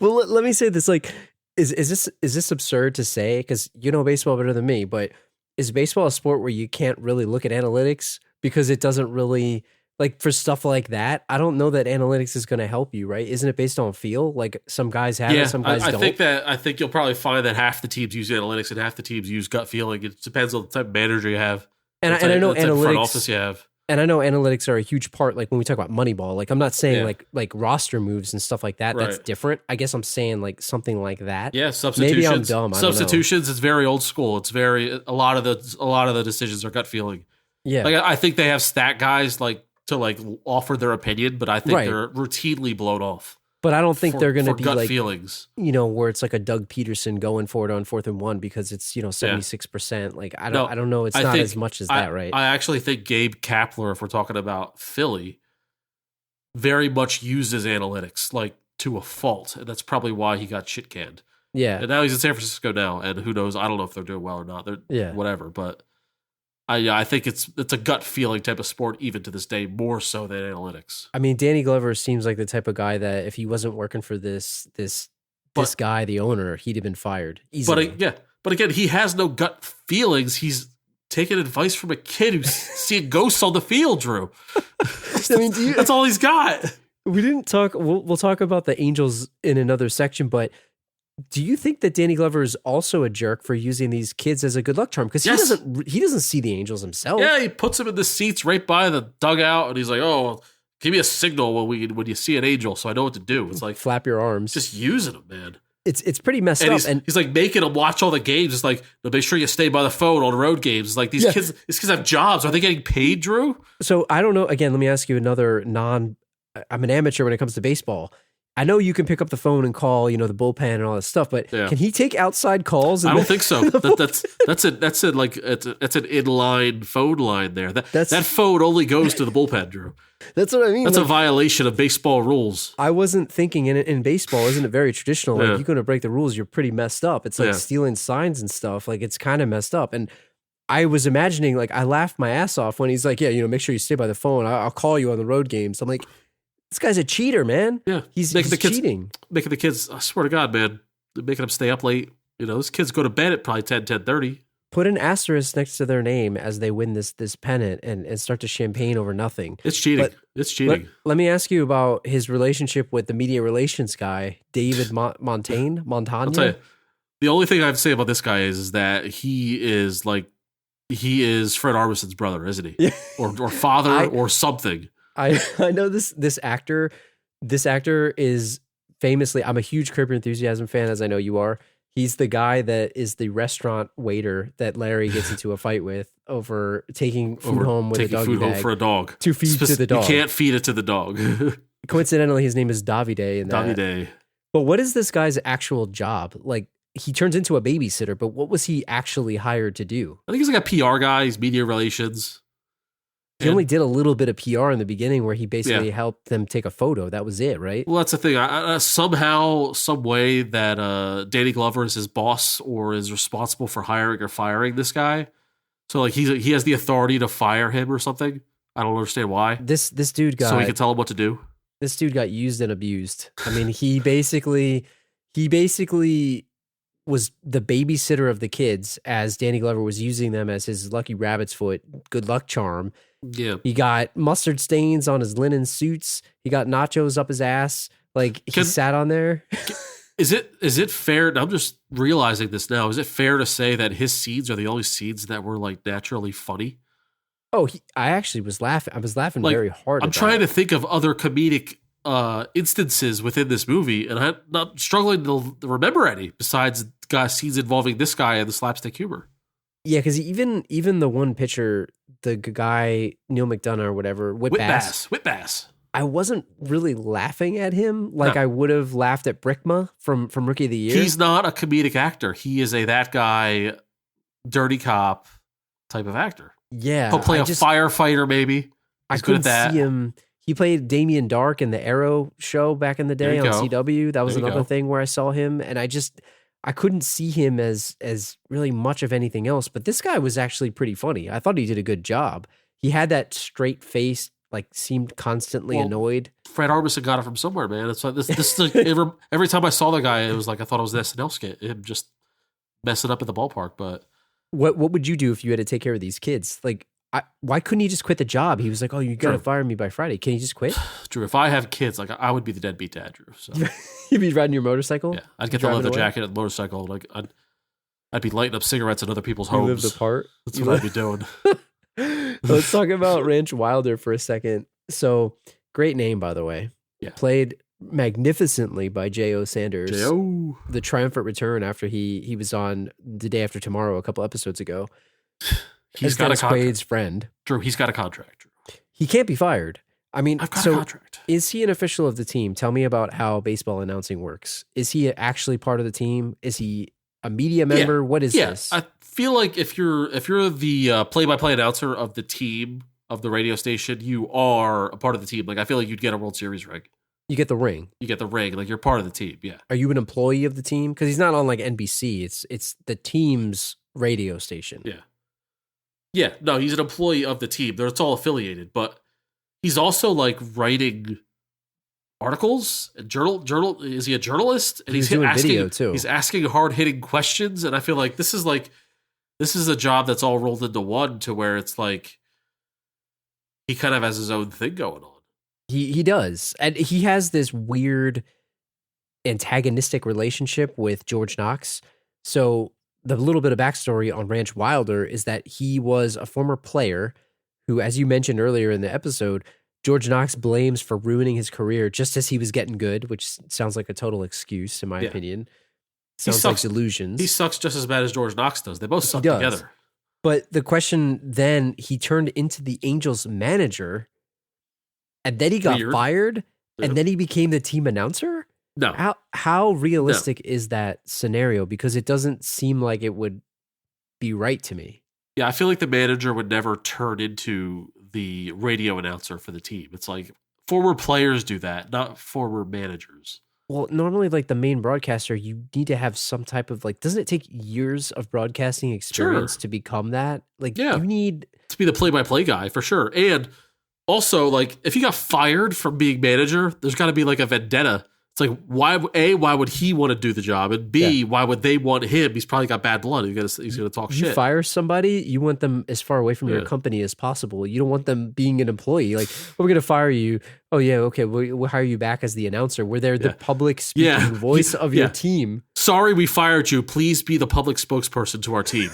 D: Well, let me say this, like, is this absurd to say? Because you know baseball better than me, but is baseball a sport where you can't really look at analytics because it doesn't really, like, for stuff like that? I don't know that analytics is going to help you, right? Isn't it based on feel? Like, some guys have it, some guys don't.
C: I think you'll probably find that half the teams use analytics and half the teams use gut feeling. It depends on the type of manager you have,
D: and I know analytics,
C: front office you have.
D: And I know analytics are a huge part, like when we talk about Moneyball. Like, I'm not saying like roster moves and stuff like that. Right. That's different. I guess I'm saying like something like that.
C: Yeah, substitutions.
D: Maybe I'm dumb.
C: Substitutions is very old school. It's very a lot of the decisions are gut feeling.
D: Yeah,
C: like I think they have stat guys like to like offer their opinion, but I think they're routinely blown off.
D: But I don't think they're going to be
C: gut
D: like
C: feelings,
D: where it's like a Doug Peterson going for it on 4th and 1 because it's 76%. Like I don't know. It's not as much as that, right?
C: I actually think Gabe Kapler, if we're talking about Philly, very much uses analytics like to a fault, and that's probably why he got shit canned.
D: Yeah,
C: and now he's in San Francisco now, and who knows? I don't know if they're doing well or not. They're whatever, but. I think it's a gut feeling type of sport even to this day, more so than analytics.
D: I mean, Danny Glover seems like the type of guy that if he wasn't working for this guy, the owner, he'd have been fired easily.
C: But again, he has no gut feelings. He's taking advice from a kid who's seeing ghosts on the field, Drew. I mean, that's all he's got.
D: We didn't talk. We'll talk about the Angels in another section, but. Do you think that Danny Glover is also a jerk for using these kids as a good luck charm? Because he doesn't see the Angels himself.
C: Yeah, he puts them in the seats right by the dugout, and he's like, "Oh, give me a signal when you see an Angel, so I know what to do." It's like
D: flap your arms,
C: just using them, man.
D: It's pretty messed up.
C: And he's like making them watch all the games. It's like, make sure you stay by the phone on road games. It's like these kids have jobs. Are they getting paid, Drew?
D: So I don't know. Again, let me ask you another I'm an amateur when it comes to baseball. I know you can pick up the phone and call, the bullpen and all that stuff, but can he take outside calls?
C: I don't think so. That's an inline phone line there. That phone only goes to the bullpen, Drew.
D: That's what I mean.
C: That's a violation of baseball rules.
D: I wasn't thinking in baseball, isn't it very traditional? Like you're going to break the rules, you're pretty messed up. It's like stealing signs and stuff. Like it's kind of messed up. And I was imagining, like I laughed my ass off when he's like, make sure you stay by the phone. I'll call you on the road games. I'm like, this guy's a cheater, man.
C: Yeah.
D: He's cheating.
C: Making the kids, I swear to God, man, making them stay up late. Those kids go to bed at probably 10:30.
D: Put an asterisk next to their name as they win this pennant and start to champagne over nothing.
C: It's cheating. It's cheating.
D: Let me ask you about his relationship with the media relations guy, David Montaigne.
C: I'll tell you, the only thing I have to say about this guy is that he is Fred Armisen's brother, isn't he?
D: Yeah.
C: Or father or something.
D: I know this actor. This actor is famously, I'm a huge Curb Your Enthusiasm fan, as I know you are. He's the guy that is the restaurant waiter that Larry gets into a fight with over taking food home with a doggy
C: food
D: bag.
C: Home for a dog.
D: To feed to the dog.
C: You can't feed it to the dog.
D: Coincidentally, his name is Davide. Davide. But what is this guy's actual job? Like, he turns into a babysitter, but what was he actually hired to do?
C: I think he's like a PR guy. He's media relations.
D: He only did a little bit of PR in the beginning where he basically helped them take a photo. That was it, right?
C: Well, that's the thing. Somehow, some way that Danny Glover is his boss or is responsible for hiring or firing this guy. So like he has the authority to fire him or something. I don't understand why.
D: This dude got
C: So he can tell him what to do.
D: This dude got used and abused. I mean, he basically was the babysitter of the kids as Danny Glover was using them as his lucky rabbit's foot good luck charm.
C: Yeah.
D: He got mustard stains on his linen suits. He got nachos up his ass. Like he sat on there.
C: Is it fair? I'm just realizing this now. Is it fair to say that his scenes are the only scenes that were like naturally funny?
D: Oh, I actually was laughing. I was laughing
C: Like,
D: very hard.
C: I'm trying to think of other comedic instances within this movie, and I'm not struggling to remember any besides scenes involving this guy and the slapstick humor.
D: Yeah, because even the one picture, the guy Neil McDonough or whatever,
C: Whitbass.
D: I wasn't really laughing at him like I would have laughed at Brickma from Rookie of the Year.
C: He's not a comedic actor. He is a that guy, dirty cop type of actor.
D: Yeah,
C: He'll play a firefighter, maybe. He's good at that.
D: See him. He played Damien Dark in the Arrow show back in the day on CW. That was another thing where I saw him, and I couldn't see him as really much of anything else. But this guy was actually pretty funny. I thought he did a good job. He had that straight face, like seemed constantly annoyed.
C: Fred Armisen got it from somewhere, man. It's like this is like, every time I saw the guy, it was like I thought it was an SNL skit. Him just messing up at the ballpark, but.
D: What would you do if you had to take care of these kids? Like, why couldn't he just quit the job? He was like, "Oh, you got to fire me by Friday. Can you just quit?"
C: Drew, if I have kids, like I would be the deadbeat dad, Drew. So
D: you'd be riding your motorcycle.
C: Yeah, I'd get the leather jacket and the motorcycle. Like I'd be lighting up cigarettes in other people's homes.
D: You lived apart.
C: That's what I'd be doing.
D: Let's talk about Ranch Wilder for a second. So, great name, by the way.
C: Yeah.
D: Played magnificently by J.O. Sanders.
C: J.O.
D: The triumphant return after he was on The Day After Tomorrow a couple episodes ago.
C: He's got a contract.
D: Quaid's friend.
C: Drew, he's got a contract. Drew.
D: He can't be fired. I mean,
C: I've got a contract.
D: Is he an official of the team? Tell me about how baseball announcing works. Is he actually part of the team? Is he a media member? What is this?
C: I feel like if you're the play-by-play announcer of the team of the radio station, you are a part of the team. Like I feel like you'd get a World Series ring.
D: You get the ring.
C: You get the ring. Like you're part of the team. Yeah.
D: Are you an employee of the team? Because he's not on like NBC. It's the team's radio station.
C: Yeah. Yeah. No, he's an employee of the team. It's all affiliated, but he's also like writing articles and journal. Is he a journalist? And
D: he's doing
C: asking,
D: video too.
C: He's asking hard hitting questions, and I feel like this is a job that's all rolled into one to where it's like he kind of has his own thing going on.
D: He does. And he has this weird antagonistic relationship with George Knox. So the little bit of backstory on Ranch Wilder is that he was a former player who, as you mentioned earlier in the episode, George Knox blames for ruining his career just as he was getting good, which sounds like a total excuse, in my opinion. Sounds like delusions.
C: He sucks just as bad as George Knox does. They both suck together.
D: But the question then, he turned into the Angels manager, and then he got fired, and then he became the team announcer?
C: No.
D: How realistic is that scenario? Because it doesn't seem like it would be right to me.
C: Yeah, I feel like the manager would never turn into the radio announcer for the team. It's like former players do that, not former managers.
D: Well, normally, like the main broadcaster, you need to have some type of like, doesn't it take years of broadcasting experience to become that? Like, you need
C: to be the play-by-play guy for sure. And also, like, if he got fired from being manager, there's got to be like a vendetta. It's like, why would he want to do the job? And B, why would they want him? He's probably got bad blood. He's going to talk shit.
D: You fire somebody, you want them as far away from your company as possible. You don't want them being an employee. Like, we're going to fire you. Oh, yeah, okay, we'll hire you back as the announcer. Where they're the public speaking voice of your team.
C: Sorry we fired you. Please be the public spokesperson to our team.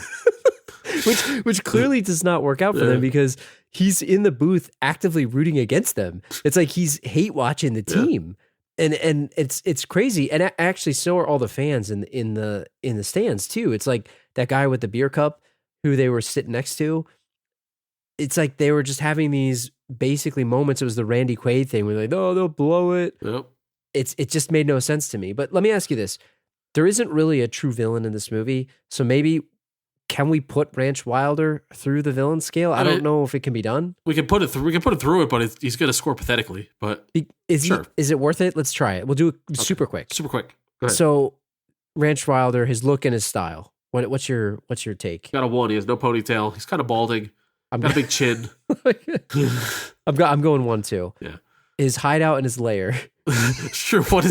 D: which clearly does not work out for them because he's in the booth actively rooting against them. It's like he's hate watching the team. And it's crazy, and actually, so are all the fans in the stands too. It's like that guy with the beer cup who they were sitting next to. It's like they were just having these basically moments. It was the Randy Quaid thing where they're like, "Oh, they'll blow it."
C: Yep.
D: It just made no sense to me. But let me ask you this: there isn't really a true villain in this movie, so maybe. Can we put Ranch Wilder through the villain scale? I don't know if it can be done.
C: We can put it through it, but he's going to score pathetically. But
D: is it worth it? Let's try it. We'll do it super quick.
C: Super quick. Go ahead.
D: So, Ranch Wilder, his look and his style. What's your take?
C: Got a 1. He has no ponytail. He's kind of balding. Got a big chin.
D: I'm going 1 too.
C: Yeah.
D: His hideout and his lair.
C: Sure. What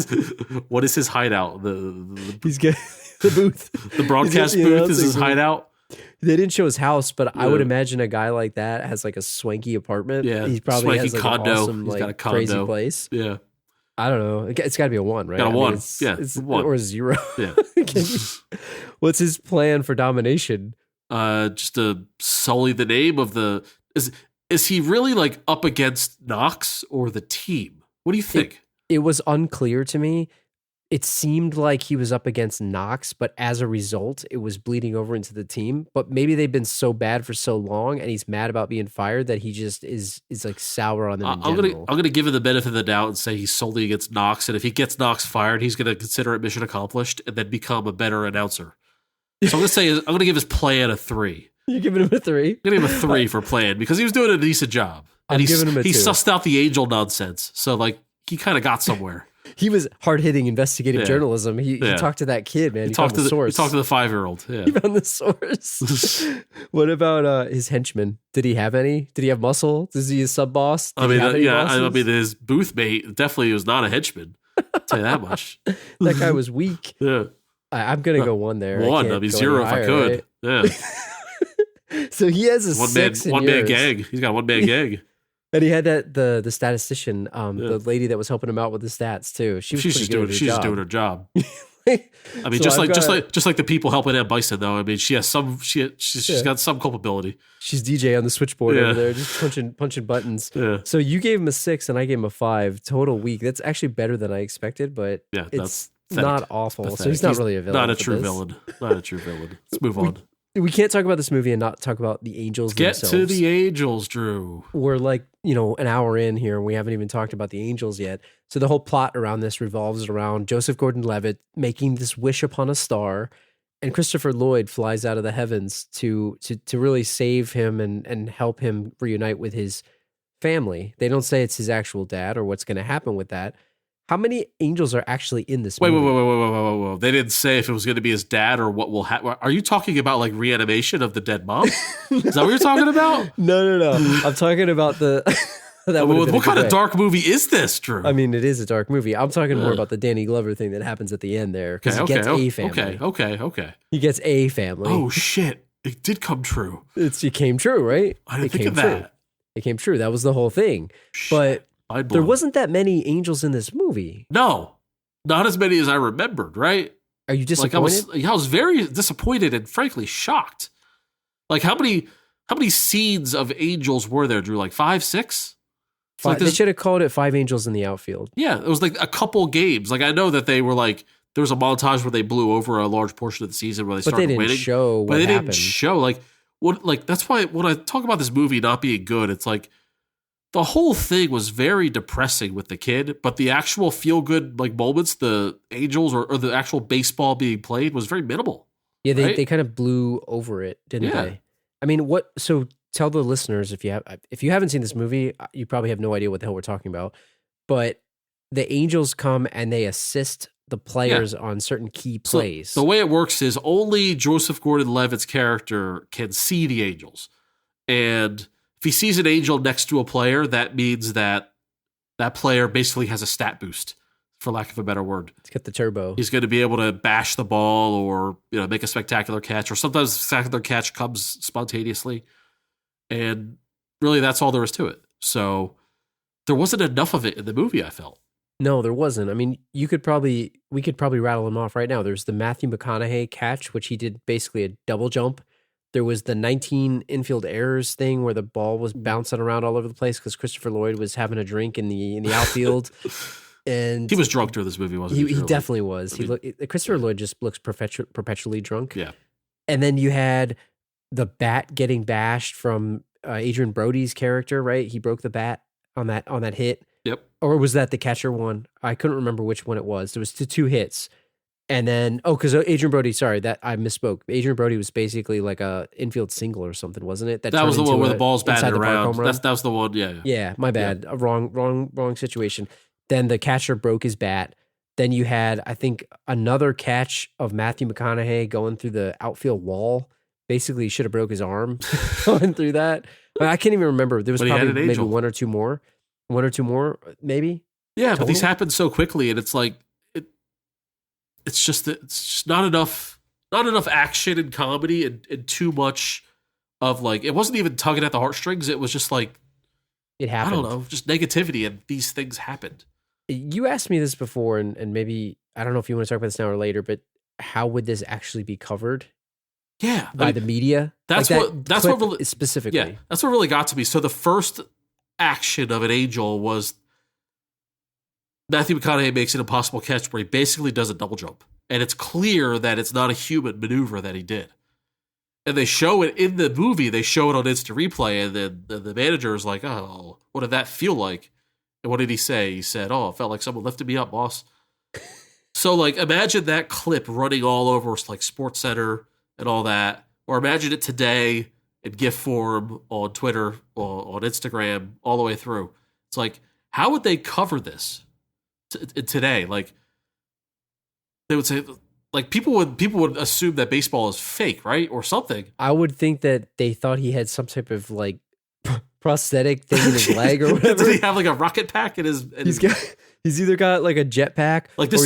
C: is his hideout?
D: He's getting the booth.
C: The broadcast booth is his hideout.
D: They didn't show his house, but I would imagine a guy like that has like a swanky apartment.
C: Yeah,
D: he probably
C: swanky
D: has like
C: condo.
D: an awesome,
C: He's
D: like
C: got a condo.
D: crazy place.
C: Yeah.
D: I don't know. It's got to be a 1, right?
C: Got a 1.
D: It's,
C: It's 1
D: or a 0.
C: Yeah.
D: What's his plan for domination?
C: Just to sully the name of the. Is he really like up against Knox or the team? What do you think?
D: It was unclear to me. It seemed like he was up against Knox, but as a result, it was bleeding over into the team. But maybe they've been so bad for so long, and he's mad about being fired that he just is like sour on them in general.
C: I'm gonna give him the benefit of the doubt and say he's solely against Knox, and if he gets Knox fired, he's gonna consider it mission accomplished and then become a better announcer. So I'm gonna give his plan a 3.
D: You're giving him a 3?
C: I'm gonna give him a 3 for plan because he was doing a decent job. And
D: I'm giving him a 2.
C: He sussed out the Angel nonsense, so like he kind of got somewhere.
D: He was hard-hitting investigative journalism. He talked to that kid, man. He found the source.
C: He talked to the 5-year-old. Yeah.
D: He found the source. What about his henchmen? Did he have any? Did he have muscle? Is he a sub-boss?
C: I mean, his booth mate definitely was not a henchman. I'll tell you that much.
D: That guy was weak.
C: Yeah.
D: I'm going to go 1 there.
C: 1. I'd be 0 if I could. Right?
D: Yeah. So he has a 6
C: one man gang. He's got a 1-man gang.
D: And he had the statistician, the lady that was helping him out with the stats too. She's just doing
C: her job. I mean, so just like the people helping Aunt Bison, though. I mean, she's got some culpability.
D: She's DJ on the switchboard over there, just punching buttons.
C: Yeah.
D: So you gave him a 6, and I gave him a 5. Total weak. That's actually better than I expected, but it's not awful.
C: Pathetic.
D: So he's not really a villain.
C: Not a true villain. Not a true villain. Let's move on.
D: We can't talk about this movie and not talk about the Angels themselves.
C: Get to the Angels, Drew.
D: We're like, an hour in here, and we haven't even talked about the Angels yet. So the whole plot around this revolves around Joseph Gordon-Levitt making this wish upon a star, and Christopher Lloyd flies out of the heavens to really save him and help him reunite with his family. They don't say it's his actual dad or what's going to happen with that. How many angels are actually in this movie?
C: Wait. They didn't say if it was going to be his dad or what will happen. Are you talking about like reanimation of the dead mom? Is that what you're talking about?
D: No. I'm talking about the...
C: what kind of dark movie is this, Drew?
D: I mean, it is a dark movie. I'm talking more about the Danny Glover thing that happens at the end there. Because he gets a family.
C: Okay.
D: He gets a family.
C: Oh, shit. It did come true.
D: It came true, right?
C: I didn't think of that.
D: It came true. That was the whole thing. But... there wasn't that many angels in this movie.
C: No, not as many as I remembered, right?
D: Are you disappointed?
C: I was very disappointed and frankly shocked. Like how many scenes of angels were there, Drew? Like 5, 6?
D: They should have called it 5 Angels in the Outfield.
C: Yeah, it was like a couple games. Like I know that they were like there was a montage where they blew over a large portion of the season where they started winning.
D: But they didn't show what happened.
C: Didn't show like what like that's why when I talk about this movie not being good, it's like the whole thing was very depressing with the kid, but the actual feel-good like moments, the angels or the actual baseball being played was very minimal.
D: Yeah, they kind of blew over it, didn't they? I mean, so tell the listeners if you haven't seen this movie, you probably have no idea what the hell we're talking about. But the angels come and they assist the players on certain key plays.
C: So the way it works is only Joseph Gordon-Levitt's character can see the angels. And if he sees an angel next to a player, that means that player basically has a stat boost, for lack of a better word.
D: Let's get the turbo.
C: He's going to be able to bash the ball or make a spectacular catch, or sometimes a spectacular catch comes spontaneously. And really, that's all there is to it. So there wasn't enough of it in the movie, I felt.
D: No, there wasn't. I mean, we could probably rattle them off right now. There's the Matthew McConaughey catch, which he did basically a double jump. There was the 19 infield errors thing where the ball was bouncing around all over the place because Christopher Lloyd was having a drink in the outfield. And
C: he was drunk during this movie, wasn't he?
D: He definitely was. Christopher Lloyd just looks perpetually drunk.
C: Yeah.
D: And then you had the bat getting bashed from Adrian Brody's character, right? He broke the bat on that hit.
C: Yep.
D: Or was that the catcher one? I couldn't remember which one it was. There was two hits. And then, because Adrian Brody, sorry, that I misspoke. Adrian Brody was basically like a infield single or something, wasn't it?
C: That was the one where the ball's batted around. That was the one, yeah.
D: Yeah, my bad. Yeah. A wrong situation. Then the catcher broke his bat. Then you had, I think, another catch of Matthew McConaughey going through the outfield wall. Basically, he should have broke his arm going through that. I can't even remember. There was probably maybe one or two more, maybe.
C: Yeah,
D: total?
C: But these happen so quickly, and it's like it's just not enough action and comedy, and too much of like, it wasn't even tugging at the heartstrings. It was just like,
D: it happened.
C: I don't know, just negativity, and these things happened.
D: You asked me this before, and maybe, I don't know if you want to talk about this now or later, but how would this actually be covered?
C: Yeah,
D: by the media.
C: That's
D: like
C: what really,
D: specifically.
C: Yeah, that's what really got to me. So the first action of an angel was Matthew McConaughey makes an impossible catch where he basically does a double jump, and it's clear that it's not a human maneuver that he did. And they show it in the movie. They show it on instant replay, and then the manager is like, "Oh, what did that feel like?" And what did he say? He said, "Oh, it felt like someone lifted me up, boss." So, like, imagine that clip running all over like SportsCenter and all that, or imagine it today in GIF form on Twitter or on Instagram all the way through. It's like, how would they cover this today? Like, they would say, like, people would assume that baseball is fake, right, or something.
D: I would think that they thought he had some type of like prosthetic thing in his leg or whatever.
C: Did he have like a rocket pack in his?
D: He's either got like a jet pack,
C: like this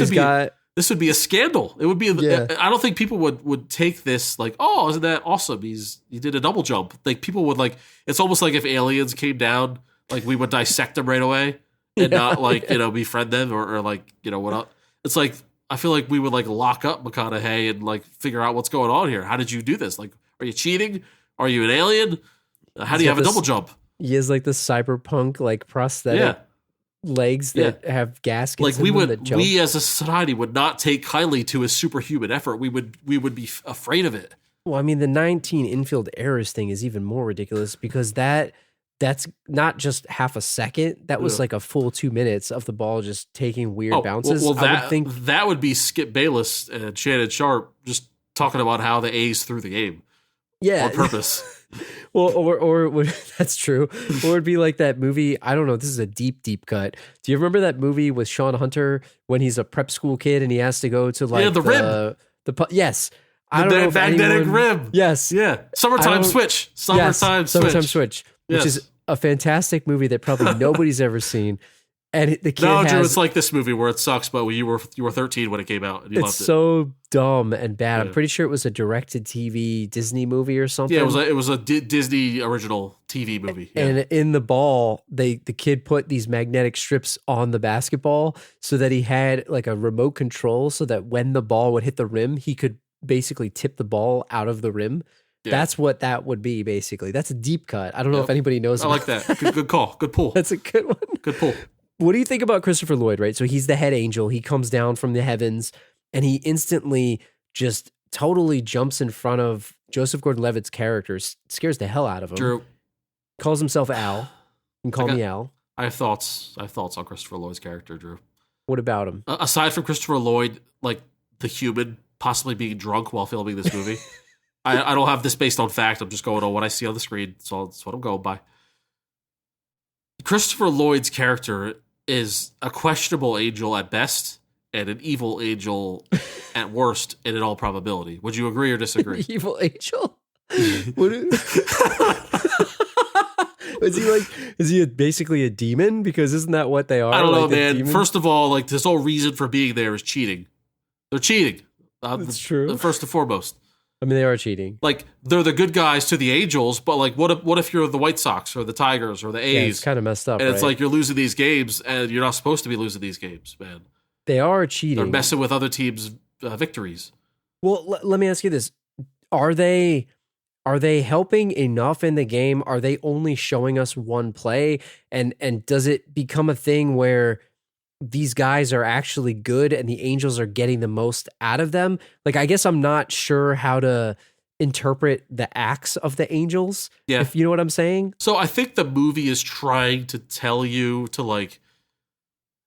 C: this would be a scandal. It would be. Yeah. I don't think people would take this like, oh, isn't that awesome? He did a double jump. Like, people would like. It's almost like if aliens came down, like, we would dissect them right away and not like, befriend them or like, what. It's like, I feel like we would like lock up McConaughey and like figure out what's going on here. How did you do this? Like, are you cheating? Are you an alien? How do you have a double jump?
D: He has like the cyberpunk like prosthetic legs that have gaskets.
C: Like, we as a society would not take kindly to his superhuman effort. We would be afraid of it.
D: Well, I mean, the 19 infield errors thing is even more ridiculous because that's not just half a second. That was like a full 2 minutes of the ball just taking weird bounces.
C: Well, I would think that would be Skip Bayless and Shannon Sharp just talking about how the A's threw the game.
D: Yeah,
C: on purpose.
D: Well, or that's true. Or it'd be like that movie. I don't know. This is a deep cut. Do you remember that movie with Sean Hunter when he's a prep school kid and he has to go to like
C: the rim?
D: Yes.
C: I don't know if magnetic rim.
D: Yes.
C: Yeah. Summertime Switch. Summertime Switch.
D: Which is a fantastic movie that probably nobody's ever seen. And the kid
C: Drew, it's like this movie where it sucks, but you were 13 when it came out and you loved it.
D: It's so dumb and bad. I'm pretty sure it was a directed-TV Disney movie or something.
C: Yeah, it was a Disney original TV movie. Yeah.
D: And in the ball, the kid put these magnetic strips on the basketball so that he had like a remote control so that when the ball would hit the rim, he could basically tip the ball out of the rim. Yeah. That's what that would be, basically. That's a deep cut. I don't know if anybody knows
C: I like that. Good call. Good pull.
D: That's a good one.
C: Good pull.
D: What do you think about Christopher Lloyd, right? So he's the head angel. He comes down from the heavens and he instantly just totally jumps in front of Joseph Gordon-Levitt's character, scares the hell out of him.
C: Drew.
D: Calls himself Al. You can call me Al.
C: I have thoughts on Christopher Lloyd's character, Drew.
D: What about him?
C: Aside from Christopher Lloyd, like the human possibly being drunk while filming this movie, I don't have this based on fact. I'm just going on what I see on the screen. So that's what I'm going by. Christopher Lloyd's character is a questionable angel at best and an evil angel at worst, and in all probability. Would you agree or disagree?
D: Evil angel? Is he basically a demon? Because isn't that what they are?
C: I don't know, man. Demons? First of all, like, this whole reason for being there is cheating. They're cheating.
D: That's true.
C: First and foremost.
D: I mean, they are cheating.
C: Like, they're the good guys to the Angels, but like, what if you're the White Sox or the Tigers or the A's?
D: Yeah, it's kind of messed up.
C: And it's like you're losing these games, and you're not supposed to be losing these games, man.
D: They are cheating.
C: They're messing with other teams' victories.
D: Well, let me ask you this: Are they helping enough in the game? Are they only showing us one play? And does it become a thing where these guys are actually good and the Angels are getting the most out of them? Like, I guess I'm not sure how to interpret the acts of the Angels. Yeah. If you know what I'm saying.
C: So I think the movie is trying to tell you to like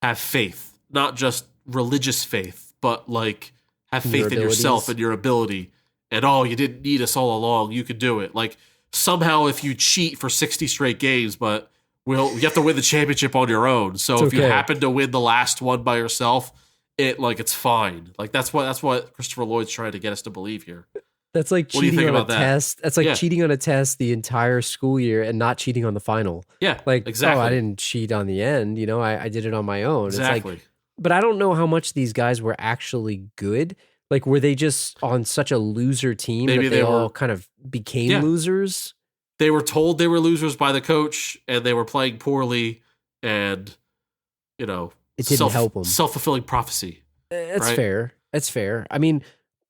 C: have faith, not just religious faith, but like have faith in yourself and your ability. And you didn't need us all along. You could do it. Like, somehow if you cheat for 60 straight games, but you have to win the championship on your own. So if you happen to win the last one by yourself it's fine. Like that's what Christopher Lloyd's trying to get us to believe here.
D: That's like
C: What do you
D: cheating
C: think
D: on a
C: about that?
D: test. That's like cheating on a test the entire school year and not cheating on the final.
C: Yeah,
D: Like,
C: exactly.
D: oh, I didn't cheat on the end. I did it on my own.
C: Exactly.
D: It's like, but I don't know how much these guys were actually good. Like, were they just on such a loser team
C: Maybe
D: that they
C: they
D: all
C: were-
D: kind of became losers?
C: They were told they were losers by the coach, and they were playing poorly, and
D: It didn't help them.
C: Self-fulfilling prophecy.
D: That's
C: right?
D: fair. That's fair. I mean,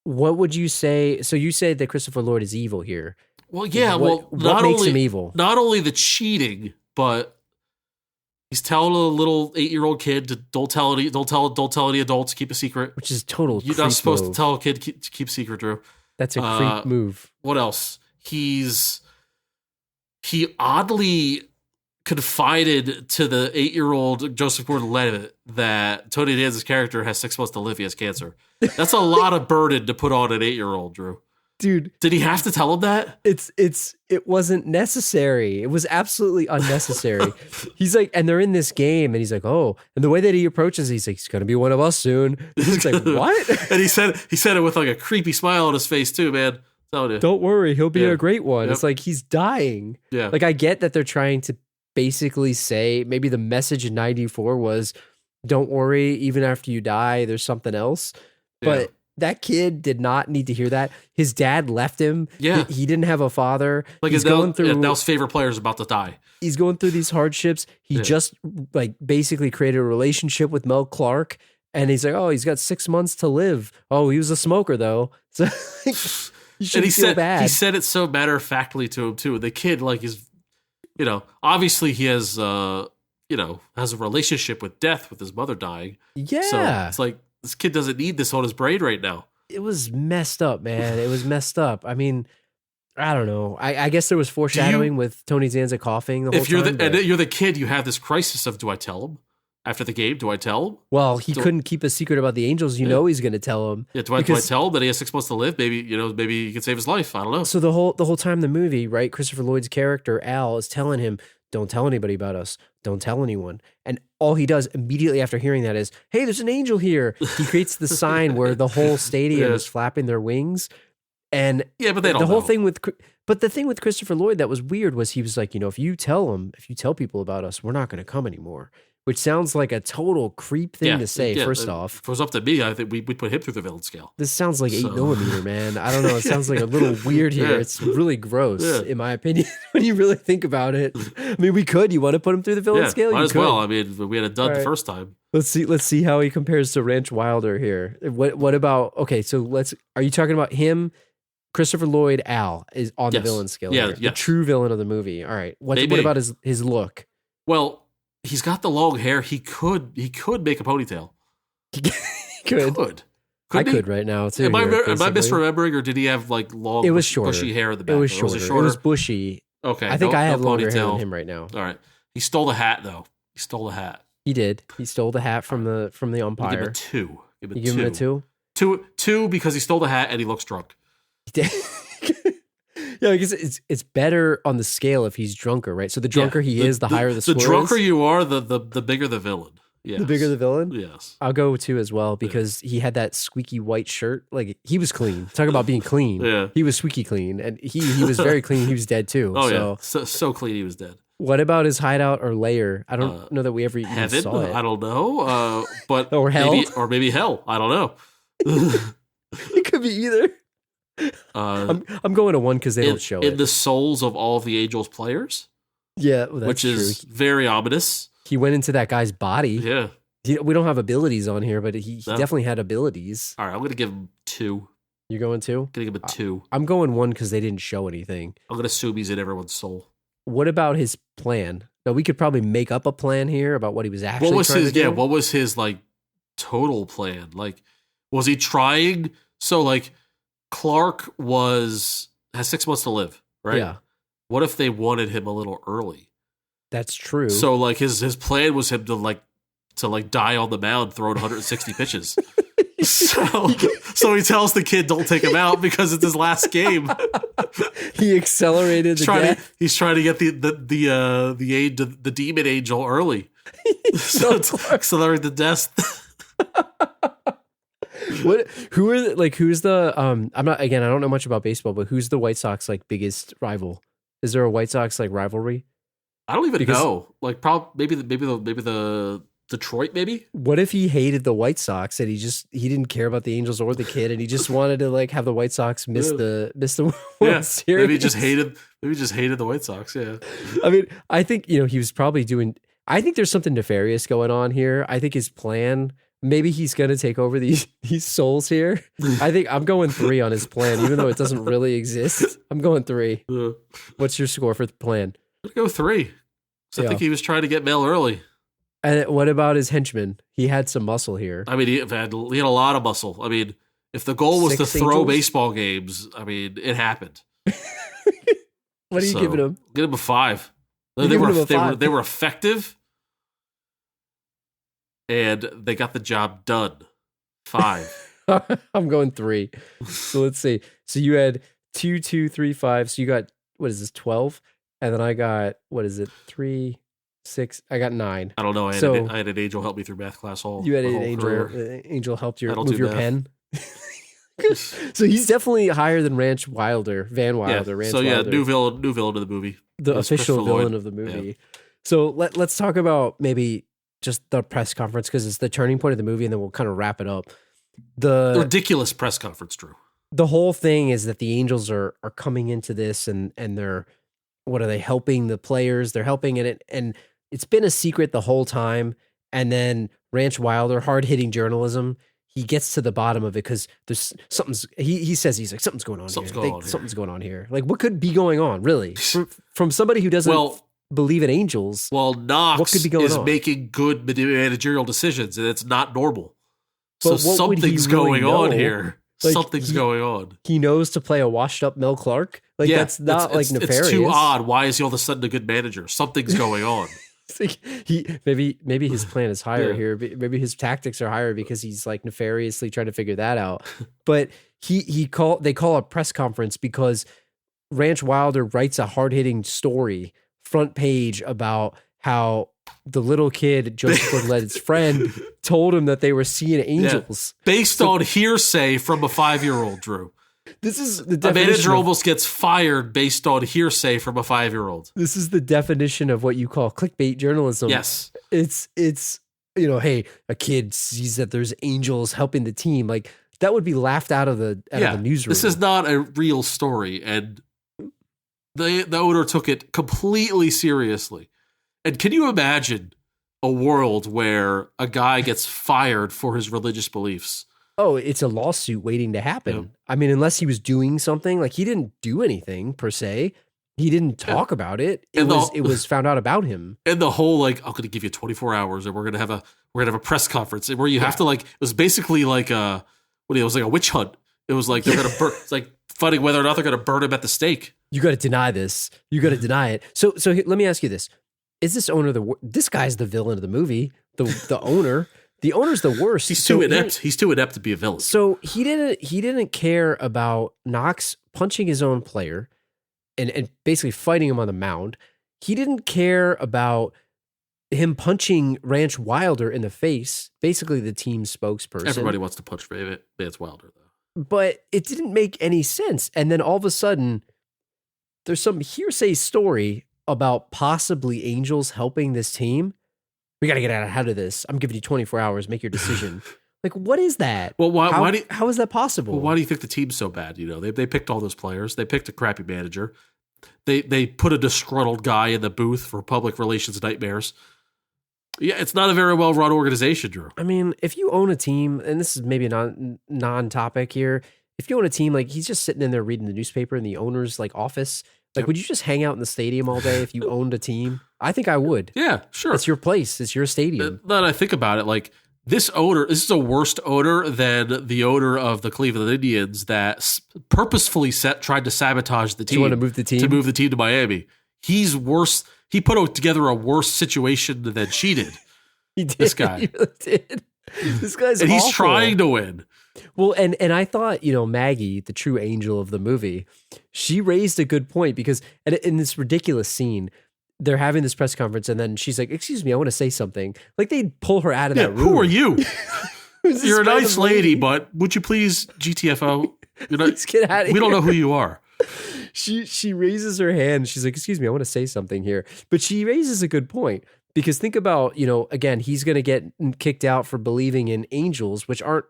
D: what would you say? So you said that Christopher Lloyd is evil here.
C: Well, yeah.
D: What makes him evil?
C: Not only the cheating, but he's telling a little 8-year-old kid to don't tell any adults, keep a secret.
D: Which is total.
C: You're
D: creep
C: not supposed
D: move.
C: to tell a kid to keep secret, Drew.
D: That's a creep move.
C: What else? He oddly confided to the 8-year-old Joseph Gordon-Levitt that Tony Danza's character has 6 months to live. He has cancer. That's a lot of burden to put on an 8-year-old, Drew.
D: Dude,
C: Did he have to tell him that?
D: It wasn't necessary. It was absolutely unnecessary. He's like, and they're in this game, and he's like, oh, and the way that he approaches, he's like, he's gonna be one of us soon. He's like, what?
C: And he said it with like a creepy smile on his face too, man. Telling you.
D: Don't worry, he'll be
C: Yeah.
D: a great one.
C: Yep.
D: It's like he's dying.
C: Yeah.
D: Like I get that they're trying to basically say maybe the message in '94 was, don't worry, even after you die, there's something else. But
C: Yeah.
D: that kid did not need to hear that. His dad left him.
C: Yeah.
D: He didn't have a father.
C: Like
D: he's going through.
C: Nell's favorite player is about to die.
D: He's going through these hardships. He
C: Yeah.
D: just like basically created a relationship with Mel Clark, and he's like, oh, he's got 6 months to live. Oh, he was a smoker though, so like, you shouldn't
C: And
D: feel bad.
C: he said it so matter of factly to him too. The kid like is, obviously he has has a relationship with death with his mother dying.
D: Yeah,
C: So it's like this kid doesn't need this on his brain right now.
D: it was messed up, man. It was messed up. I mean, I don't know. I guess there was foreshadowing with Tony Danza coughing the whole
C: If you're
D: time.
C: and you're the kid, you have this crisis of, do I tell him after the game? Do I tell him?
D: well, he
C: do-
D: couldn't keep a secret about the Angels. You
C: Yeah.
D: know he's going to tell him.
C: Yeah, do I
D: Because-
C: tell him that he has 6 months to live? Maybe maybe he can save his life. I don't know.
D: So the whole time in the movie, right? Christopher Lloyd's character Al is telling him, "Don't tell anybody about us. Don't tell anyone." And all he does immediately after hearing that is, "Hey, there's an angel here." He creates the sign where the whole stadium
C: Yeah.
D: is flapping their wings, and
C: Yeah, but they don't
D: the whole
C: know.
D: thing with. But the thing with Christopher Lloyd that was weird was he was like, if you tell people about us, we're not going to come anymore. Which sounds like a total creep thing to say. First off,
C: if it was up to me, I think we'd put him through the villain scale.
D: this sounds like 8
C: So-
D: millimeter, man. I don't know. It sounds like a little weird here.
C: Yeah.
D: It's really gross,
C: Yeah.
D: in my opinion, when you really think about it. I mean, we could. You want to put him through the villain
C: Yeah,
D: scale?
C: might
D: You
C: as
D: could.
C: well. I mean, we had it done
D: All
C: the
D: right.
C: first time.
D: Let's see how he compares to Ranch Wilder here. What about? Okay, so are you talking about him? Christopher Lloyd, Al is on the
C: Yes.
D: villain scale.
C: Yeah,
D: here. The
C: yes.
D: true villain of the movie. All right. What
C: Maybe.
D: about his look?
C: Well, he's got the long hair. He could make a ponytail.
D: Good.
C: Could
D: I
C: he?
D: could right now too.
C: Am I
D: here,
C: am I
D: basically.
C: misremembering, or did he have like long,
D: It was shorter.
C: bushy hair in the back?
D: It was
C: Or
D: shorter.
C: it
D: It
C: shorter?
D: was bushy.
C: Okay.
D: I think
C: no-
D: I have
C: no
D: longer hair
C: ponytail.
D: than him right now.
C: All right. He stole the hat though. He stole the hat.
D: He did. He stole the hat from the
C: I'll give him
D: umpire.
C: a 2. Give him
D: You give him a 2?
C: Two because he stole the hat and he looks drunk.
D: He did. Yeah, I guess it's better on the scale if he's drunker, right? So the drunker he is, the higher the score
C: The drunker
D: is.
C: you are, the bigger the villain. Yes.
D: The bigger the villain.
C: Yes.
D: I'll go 2 as well because he had that squeaky white shirt. Like he was clean. Talk about being clean.
C: Yeah.
D: He was squeaky clean, and he was very clean. He was dead too.
C: Oh
D: so
C: yeah. So clean he was dead.
D: what about his hideout or lair? I don't know that we ever even
C: Heaven?
D: saw it.
C: I don't know. But
D: Or hell?
C: maybe hell. I don't know.
D: It could be either. I'm going to 1 because they don't show
C: in
D: it.
C: the souls of all of the Angels players,
D: Yeah, well, that's
C: which is
D: true.
C: very ominous.
D: He went into that guy's body.
C: Yeah.
D: We don't have abilities on here, but he
C: No.
D: definitely had abilities.
C: All right. I'm going to give him 2.
D: You're going 2?
C: I'm going to give him a 2.
D: I'm going 1 because they didn't show anything.
C: I'm going to assume he's in everyone's soul.
D: What about his plan? Now we could probably make up a plan here about what he was actually
C: What was
D: trying
C: his
D: to do.
C: what was his like total plan? Like was he trying so like Clark has 6 months to live, right?
D: Yeah,
C: What if they wanted him a little early?
D: that's true.
C: So like his plan was him to die on the mound throwing 160 pitches. So he tells the kid don't take him out because it's his last game.
D: he accelerated the death.
C: He's trying to get the demon angel early. So it's accelerate the death.
D: Who's the I'm not, again, I don't know much about baseball, but who's the White Sox like biggest rival? Is there a White Sox like rivalry?
C: I don't even know. Like, maybe the Detroit, maybe.
D: What if he hated the White Sox and he didn't care about the Angels or the kid, and he just wanted to like have the White Sox miss the World Series?
C: Maybe he just hated the White Sox. Yeah.
D: I mean, I think he was probably doing. I think there's something nefarious going on here. I think his plan. Maybe he's gonna take over these souls here. I think I'm going 3 on his plan, even though it doesn't really exist. I'm going 3. What's your score for the plan?
C: I'd go 3. So I think he was trying to get mail early.
D: And what about his henchman? He had some muscle here.
C: I mean, he had a lot of muscle. I mean, if the goal was to throw baseball games, I mean, it happened.
D: What are you giving him?
C: Give him a 5.
D: They
C: were effective, and they got the job done. 5.
D: I'm going 3. So let's see. So you had 2, 2, 3, 5. So you got, what is this, 12? And then I got, 3, 6. I got 9.
C: I don't know. I had an angel help me through math class all.
D: You had an angel helped you move your pen. So he's definitely higher than Van Wilder.
C: New villain of the movie.
D: The official villain of the movie. Yeah. So let's talk about maybe just the press conference, because it's the turning point of the movie, and then we'll kind of wrap it up. The
C: ridiculous press conference, Drew.
D: The whole thing is that the Angels are coming into this, and they're, what are they, helping the players? They're helping in it, and it's been a secret the whole time. And then Ranch Wilder, hard-hitting journalism, he gets to the bottom of it because there's he says, he's like, something's going on here. Something's going on here. Like, what could be going on, really? From somebody who doesn't believe in angels.
C: Well, Knox is making good managerial decisions, and it's not normal. So something's going on here. Like, something's going on.
D: He knows to play a washed-up Mel Clark. Like, that's not nefarious.
C: It's too odd. Why is he all of a sudden a good manager? Something's going on.
D: Like maybe his plan is higher here. Maybe his tactics are higher because he's like nefariously trying to figure that out. But they call a press conference because Ranch Wilder writes a hard-hitting story, front page, about how the little kid, Joseph Gordon-Levitt's friend, told him that they were seeing angels.
C: Yeah. Based on hearsay from a 5-year-old, Drew.
D: This is the definition.
C: A manager almost gets fired based on hearsay from a 5-year-old.
D: This is the definition of what you call clickbait journalism.
C: Yes.
D: It's hey, a kid sees that there's angels helping the team. Like, that would be laughed out of the newsroom.
C: This is not a real story, and the owner took it completely seriously. And can you imagine a world where a guy gets fired for his religious beliefs?
D: Oh, it's a lawsuit waiting to happen. Yeah. I mean, unless he was doing something, like, he didn't do anything per se. He didn't talk about it. It was found out about him.
C: And the whole, like, I'm going to give you 24 hours and we're going to have a press conference where you have to, like, it was basically like it was like a witch hunt. It was like they're going to burn, it's like fighting whether or not they're going to burn him at the stake.
D: You got to deny this. You got to deny it. So let me ask you this. Is this owner this guy's the villain of the movie, the owner. The owner's the worst.
C: He's too inept. He's too inept to be a villain.
D: So he didn't care about Knox punching his own player and basically fighting him on the mound. He didn't care about him punching Ranch Wilder in the face, basically the team spokesperson.
C: Everybody wants to punch Vance Wilder, though.
D: But it didn't make any sense. And then all of a sudden, there's some hearsay story about possibly angels helping this team. We got to get out of this. I'm giving you 24 hours. Make your decision. Like, what is that?
C: Well,
D: how is that possible?
C: Well, why do you think the team's so bad? You know, they picked all those players. They picked a crappy manager. They put a disgruntled guy in the booth for public relations nightmares. Yeah, it's not a very well run organization, Drew.
D: I mean, if you own a team, and this is maybe a non-topic here, if you own a team, like, he's just sitting in there reading the newspaper in the owner's like office. Like, would you just hang out in the stadium all day if you owned a team? I think I would.
C: Yeah, sure.
D: It's your place. It's your stadium.
C: Now that I think about it, like, this is a worse owner than the owner of the Cleveland Indians that purposefully tried to sabotage the team.
D: You want to move the team?
C: To move the team to Miami. He's worse. He put together a worse situation than she did.
D: He did.
C: This guy.
D: He really did. This guy's
C: and
D: awful.
C: He's trying to win.
D: Well, and I thought, Maggie, the true angel of the movie, she raised a good point because in this ridiculous scene, they're having this press conference and then she's like, "Excuse me, I want to say something." Like, they'd pull her out of that room.
C: Who are you? You're a nice lady, but would you please GTFO?
D: Let's get out of here.
C: We don't know who you are.
D: She raises her hand. She's like, excuse me, I want to say something here. But she raises a good point because think about, again, he's going to get kicked out for believing in angels, which aren't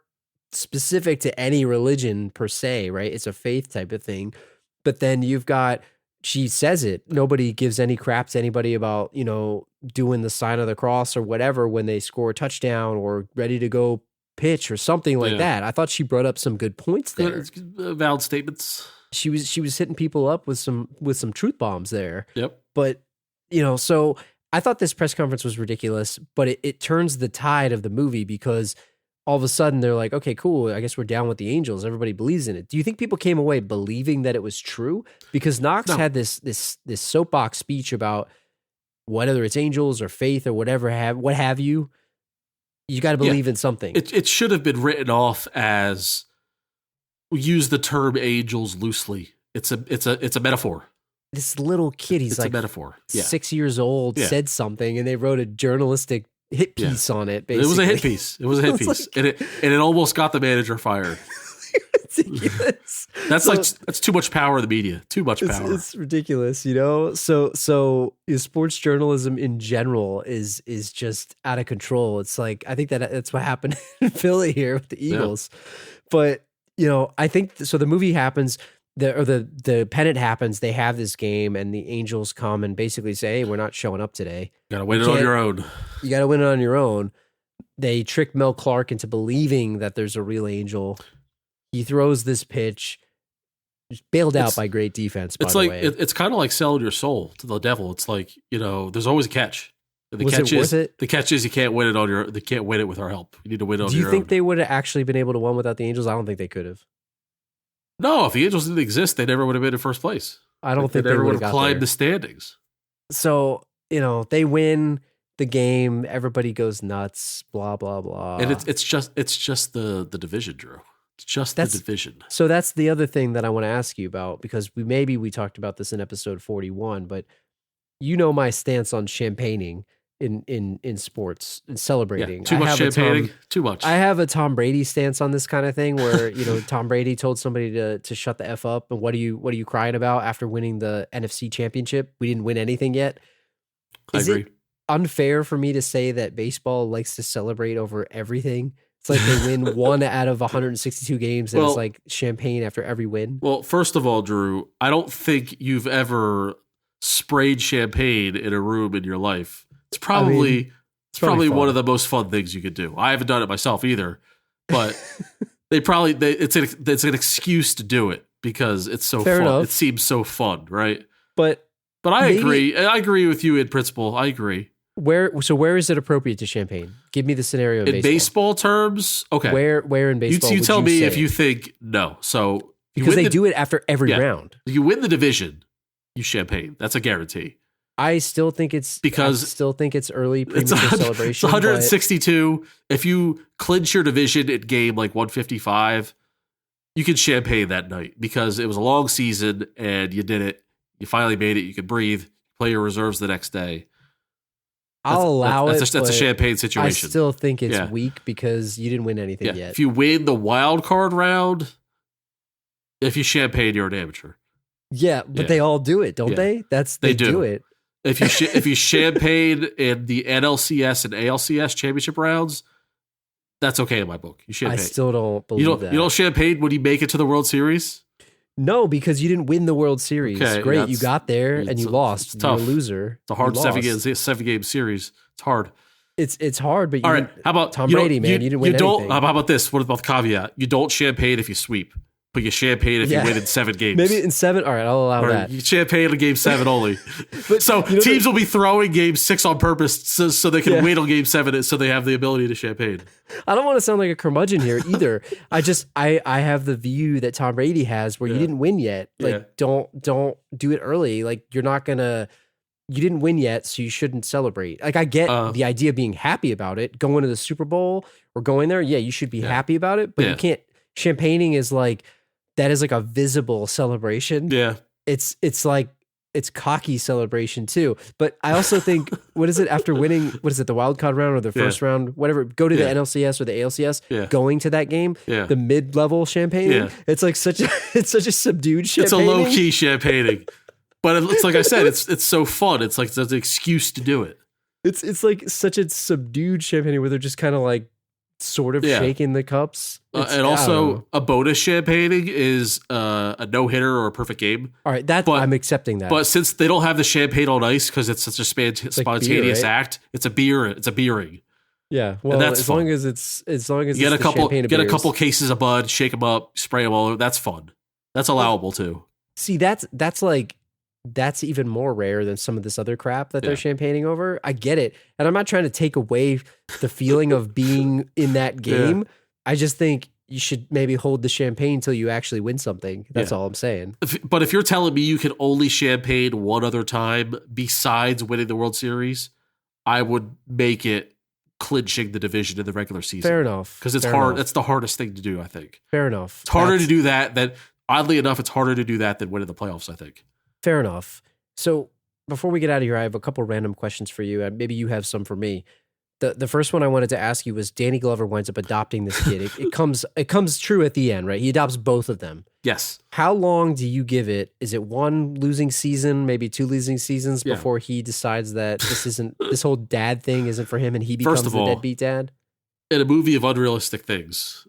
D: specific to any religion per se, right? It's a faith type of thing. But then you've got, she says it, nobody gives any crap to anybody about, doing the sign of the cross or whatever when they score a touchdown or ready to go pitch or something like that. I thought she brought up some good points there.
C: Valid statements.
D: She was hitting people up with some truth bombs there.
C: Yep.
D: But, so I thought this press conference was ridiculous, but it turns the tide of the movie because all of a sudden they're like, okay, cool. I guess we're down with the angels. Everybody believes in it. Do you think people came away believing that it was true? Because Knox had this soapbox speech about whether it's angels or faith or whatever what have you. You got to believe in something.
C: It should have been written off as, we use the term angels loosely. It's a metaphor.
D: This little kid, he's
C: it's
D: like
C: a metaphor.
D: 6 years old, said something, and they wrote a journalistic hit piece on it. Basically,
C: it was a hit piece. It was a hit piece, and it almost got the manager fired.
D: Ridiculous.
C: That's too much power in the media. Too much power.
D: It's ridiculous, So sports journalism in general is just out of control. It's like I think that's what happened in Philly here with the Eagles, but I think so. The movie happens. The pennant happens. They have this game, and the Angels come and basically say, "Hey, we're not showing up today.
C: You gotta win it on your own.
D: You gotta win it on your own." They trick Mel Clark into believing that there's a real angel. He throws this pitch, bailed out by great defense. By the way,
C: it's kind of like selling your soul to the devil. It's like there's always a catch. The catch is you can't win it they can't win it with our help. You need to win it on your own.
D: Do you think they would have actually been able to win without the Angels? I don't think they could have.
C: No, if the Angels didn't exist, they never would have been in first place.
D: I don't think they
C: never
D: would
C: have climbed the standings.
D: So, they win the game, everybody goes nuts, blah, blah, blah.
C: And it's just the division, Drew. It's just the division.
D: So that's the other thing that I want to ask you about, because we talked about this in episode 41, but my stance on champagning in sports and celebrating.
C: Too much champagning. Too much.
D: I have a Tom Brady stance on this kind of thing where, Tom Brady told somebody to shut the F up. And what are you crying about after winning the NFC championship? We didn't win anything yet.
C: I agree.
D: It unfair for me to say that baseball likes to celebrate over everything? It's like they win 1 out of 162 games and it's like champagne after every win.
C: Well, first of all, Drew, I don't think you've ever sprayed champagne in a room in your life. It's probably one of the most fun things you could do. I haven't done it myself either, but it's an excuse to do it because it's so
D: Fair
C: fun.
D: enough.
C: It seems so fun, right?
D: But
C: I agree. I agree with you in principle. I agree.
D: Where is it appropriate to champagne? Give me the scenario
C: in baseball terms. Okay,
D: where in baseball?
C: You tell me if you think no. So
D: because they do it after every round.
C: You win the division, you champagne. That's a guarantee.
D: I still think it's early premature celebration.
C: It's 162. If you clinch your division at game like 155, you can champagne that night because it was a long season and you did it. You finally made it. You could breathe. Play your reserves the next day.
D: I'll allow it.
C: That's a champagne situation.
D: I still think it's weak because you didn't win anything yet.
C: If you win the wild card round, if you champagne, you're an amateur.
D: Yeah, but they all do it, don't they? They do it.
C: If you champagne in the NLCS and ALCS championship rounds, that's okay in my book. You champagne.
D: I still don't believe that.
C: You don't champagne when you make it to the World Series?
D: No, because you didn't win the World Series.
C: Okay,
D: great, you got there and you lost. You're a loser.
C: It's a hard 7-game series. It's hard.
D: It's hard, but
C: all right. How about
D: Tom Brady, man? You didn't win anything.
C: How about this? What about the caveat? You don't champagne if you sweep, but you champagne if you win in 7 games.
D: Maybe in 7. All right, I'll allow that.
C: You champagne in game 7 only. But so teams will be throwing game 6 on purpose so they can wait on game 7 so they have the ability to champagne.
D: I don't want to sound like a curmudgeon here either. I have the view that Tom Brady has where you didn't win yet. Like don't do it early. Like you didn't win yet, so you shouldn't celebrate. Like I get the idea of being happy about it, going to the Super Bowl or going there. Yeah, you should be happy about it, but you can't. Champagning is like that is like a visible celebration.
C: Yeah,
D: it's like it's cocky celebration too. But I also think, what is it after winning? What is it, the wild card round or the first round? Whatever. Go to the NLCS or the ALCS. Going to that game. The mid-level champagne. It's like it's such a subdued champagne.
C: It's a low key champagne, but it's like I said, it's so fun. It's like it's an excuse to do it.
D: It's like such a subdued champagne where they're just kind of like sort of shaking the cups.
C: And also a bonus champagne is a no-hitter or a perfect game.
D: All right, I'm accepting that.
C: But since they don't have the champagne on ice because it's such a spontaneous
D: like beer, right?
C: act, it's a beer. It's a beering.
D: Yeah, well,
C: and that's
D: as
C: fun.
D: long as it's
C: get a couple cases of Bud, shake them up, spray them all over. That's fun. That's allowable too.
D: See, that's even more rare than some of this other crap that they're champagning over. I get it. And I'm not trying to take away the feeling of being in that game. Yeah. I just think you should maybe hold the champagne until you actually win something. That's all I'm saying.
C: But if you're telling me you can only champagne one other time besides winning the World Series, I would make it clinching the division in the regular season.
D: Fair enough.
C: Because it's hard. That's the hardest thing to do, I think.
D: Fair enough.
C: It's harder to do that oddly enough, it's harder to do that than winning the playoffs, I think.
D: Fair enough. So before we get out of here, I have a couple random questions for you. Maybe you have some for me. The first one I wanted to ask you was Danny Glover winds up adopting this kid. It comes true at the end, right? He adopts both of them.
C: Yes.
D: How long do you give it? Is it one losing season, maybe two losing seasons before he decides that this whole dad thing isn't for him and he becomes the deadbeat dad?
C: In a movie of unrealistic things,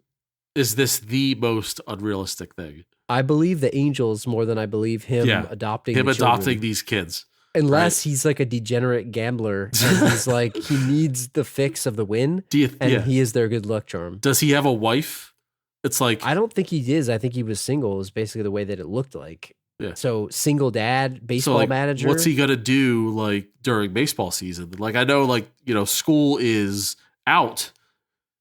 C: is this the most unrealistic thing?
D: I believe the Angels more than I believe him adopting
C: these kids.
D: Unless he's like a degenerate gambler and he's like, he needs the fix of the win and he is their good luck charm.
C: Does he have a wife? It's like,
D: I don't think he is. I think he was single is basically the way that it looked like.
C: Yeah.
D: So single dad, baseball manager.
C: What's he going to do like during baseball season? Like, I know like, school is out.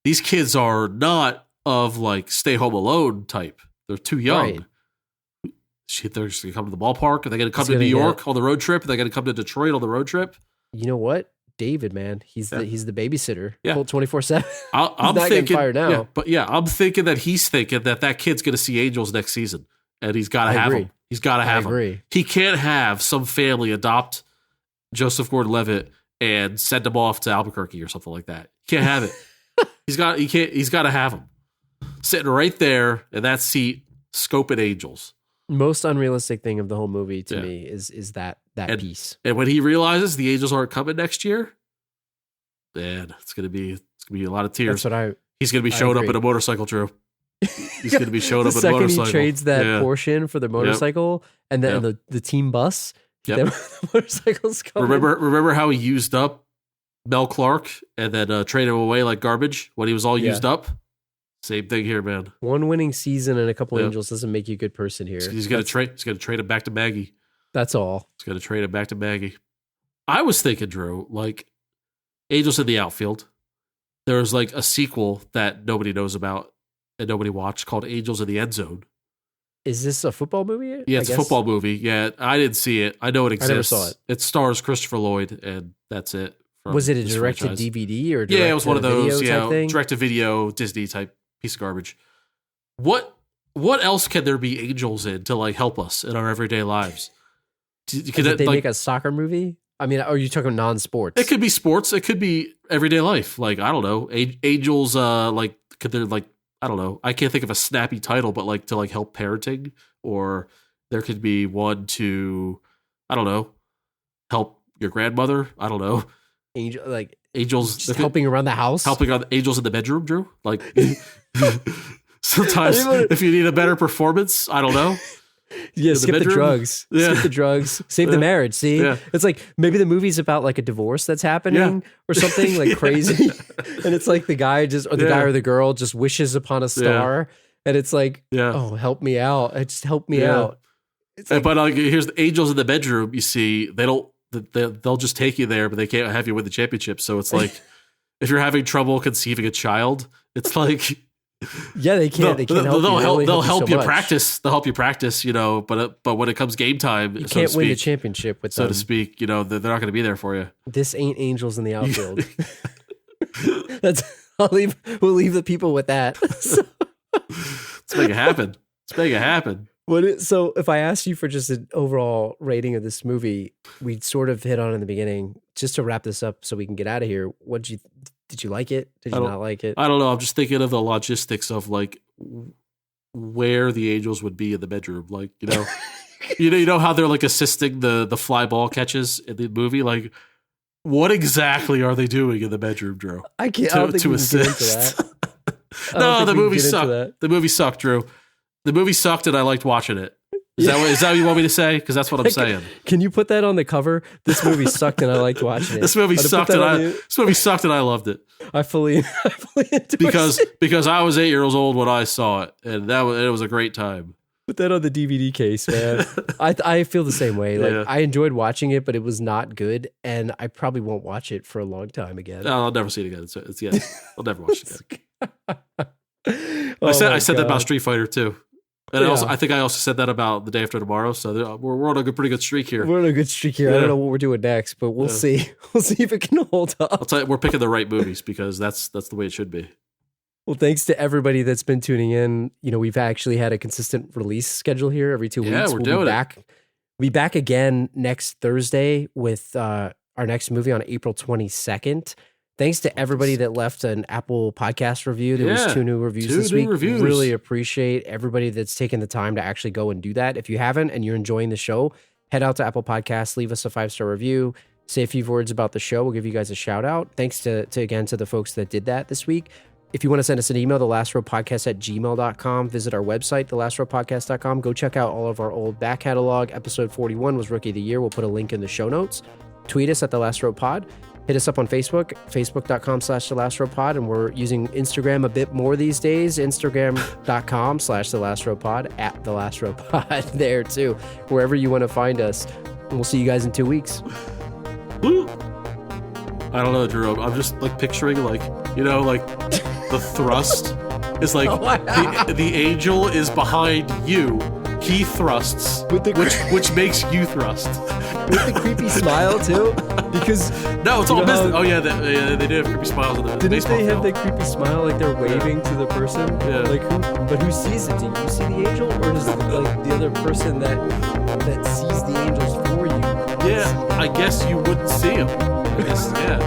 C: These kids are not of like stay home alone type. They're too young.
D: Right.
C: Shit, they're just going to come to the ballpark. Are they going to come to New York on the road trip? Are they going to come to Detroit on the road trip?
D: You know what? David, man, he's the babysitter. Yeah. 24/7.
C: I'm
D: not
C: thinking,
D: getting fired now.
C: I'm thinking that he's thinking that kid's going to see Angels next season. And he's got to have him. He's got to have him. He can't have some family adopt Joseph Gordon-Levitt and send him off to Albuquerque or something like that. He can't have it. He's got to have him sitting right there in that seat, scoping Angels.
D: Most unrealistic thing of the whole movie to me is that piece.
C: And when he realizes the Angels aren't coming next year, man, it's gonna be a lot of tears. He's gonna be showing up in a motorcycle, Drew. He's gonna be showing up in a motorcycle. The second
D: he trades that Porsche in for the motorcycle and then the team bus, the motorcycle's coming.
C: Remember how he used up Mel Clark and then traded him away like garbage when he was all used up? Same thing here, man.
D: One winning season and a couple Angels doesn't make you a good person here.
C: He's gonna trade him back to Maggie.
D: That's all.
C: He's gonna trade him back to Maggie. I was thinking, Drew, like Angels in the Outfield. There's like a sequel that nobody knows about and nobody watched called Angels in the End Zone.
D: Is this a football movie?
C: Yeah, it's a football movie. Yeah, I didn't see it. I know it exists.
D: I never saw it.
C: It stars Christopher Lloyd, and that's it.
D: Was it a direct-to-DVD or
C: it was one of those,
D: thing?
C: direct-to-video Disney type piece of garbage. What else can there be Angels in to like help us in our everyday lives?
D: Could they make a soccer movie? I mean, are you talking non-sports?
C: It could be sports. It could be everyday life. Like, I don't know. Angels, like, could there like, I don't know. I can't think of a snappy title, but like to like help parenting, or there could be one to, I don't know, help your grandmother. I don't know. Angels
D: just helping around the house,
C: helping on Angels in the bedroom, Drew. Like sometimes if you need a better performance, I don't know.
D: Yeah, skip the drugs. Yeah. Skip the drugs. Save the marriage. See, it's like maybe the movie's about like a divorce that's happening or something like crazy, and it's like the guy guy or the girl just wishes upon a star, and it's like, oh, help me out. Just help me out. It's like,
C: but here's the Angels in the bedroom. You see, they'll just take you there, but they can't have you win the championship. So it's like if you're having trouble conceiving a child, it's like.
D: Yeah, they can't. They can't help you.
C: They'll help you practice. They'll help you practice. But when it comes game time,
D: you can't win the championship with them,
C: so to speak. They're not going to be there for you.
D: This ain't Angels in the Outfield. We'll leave the people with that.
C: Let's make it happen.
D: So if I asked you for just an overall rating of this movie, we sort of hit on in the beginning, just to wrap this up so we can get out of here. Did you like it? Did you not like it?
C: I don't know. I'm just thinking of the logistics of like where the Angels would be in the bedroom. Like, you know how they're like assisting the fly ball catches in the movie? Like, what exactly are they doing in the bedroom, Drew?
D: I don't think we can get into that.
C: No, the movie sucked. The movie sucked, Drew. The movie sucked, and I liked watching it. Is that what you want me to say? Because that's what I'm saying.
D: Can you put that on the cover? This movie sucked, and I liked watching it.
C: This movie sucked, and I loved it.
D: I fully endorse it.
C: Because I was 8 years old when I saw it, and it was a great time.
D: Put that on the DVD case, man. I feel the same way. Like, I enjoyed watching it, but it was not good, and I probably won't watch it for a long time again.
C: No, I'll never see it again. I'll never watch it again. I said that about Street Fighter too, and I think I also said that about The Day After Tomorrow. So we're on a pretty good streak here.
D: We're on a good streak here. I don't know what we're doing next, but we'll see. We'll see if it can hold up.
C: I'll tell you, we're picking the right movies because that's the way it should be.
D: Well, thanks to everybody that's been tuning in. We've actually had a consistent release schedule here every 2 weeks.
C: Yeah, we're doing it.
D: We'll be back again next Thursday with our next movie on April 22nd. Thanks to everybody that left an Apple podcast review. There was 2 new reviews this week. Really appreciate everybody that's taken the time to actually go and do that. If you haven't and you're enjoying the show, head out to Apple Podcasts, leave us a 5-star review, say a few words about the show. We'll give you guys a shout out. Thanks to the folks that did that this week. If you want to send us an email, thelastrowpodcast@gmail.com. Visit our website, thelastrowpodcast.com. Go check out all of our old back catalog. Episode 41 was Rookie of the Year. We'll put a link in the show notes. Tweet us at thelastropod. Hit us up on Facebook, facebook.com/thelastropod. And we're using Instagram a bit more these days, instagram.com/thelastropod, at thelastropod there too, wherever you want to find us. And we'll see you guys in 2 weeks.
C: I don't know, Drew. I'm just like picturing like the thrust is like the angel is behind you. He thrusts, which makes you thrust.
D: With the creepy smile too, because
C: no, it's all business. Oh yeah, they did have creepy smiles in the baseball
D: Didn't they have
C: film.
D: the creepy smile like they're waving to the person?
C: Yeah.
D: Like who sees it? Do you see the angel, or does like the other person that sees the angels for you?
C: Yeah, I guess you wouldn't see him. I guess, yeah.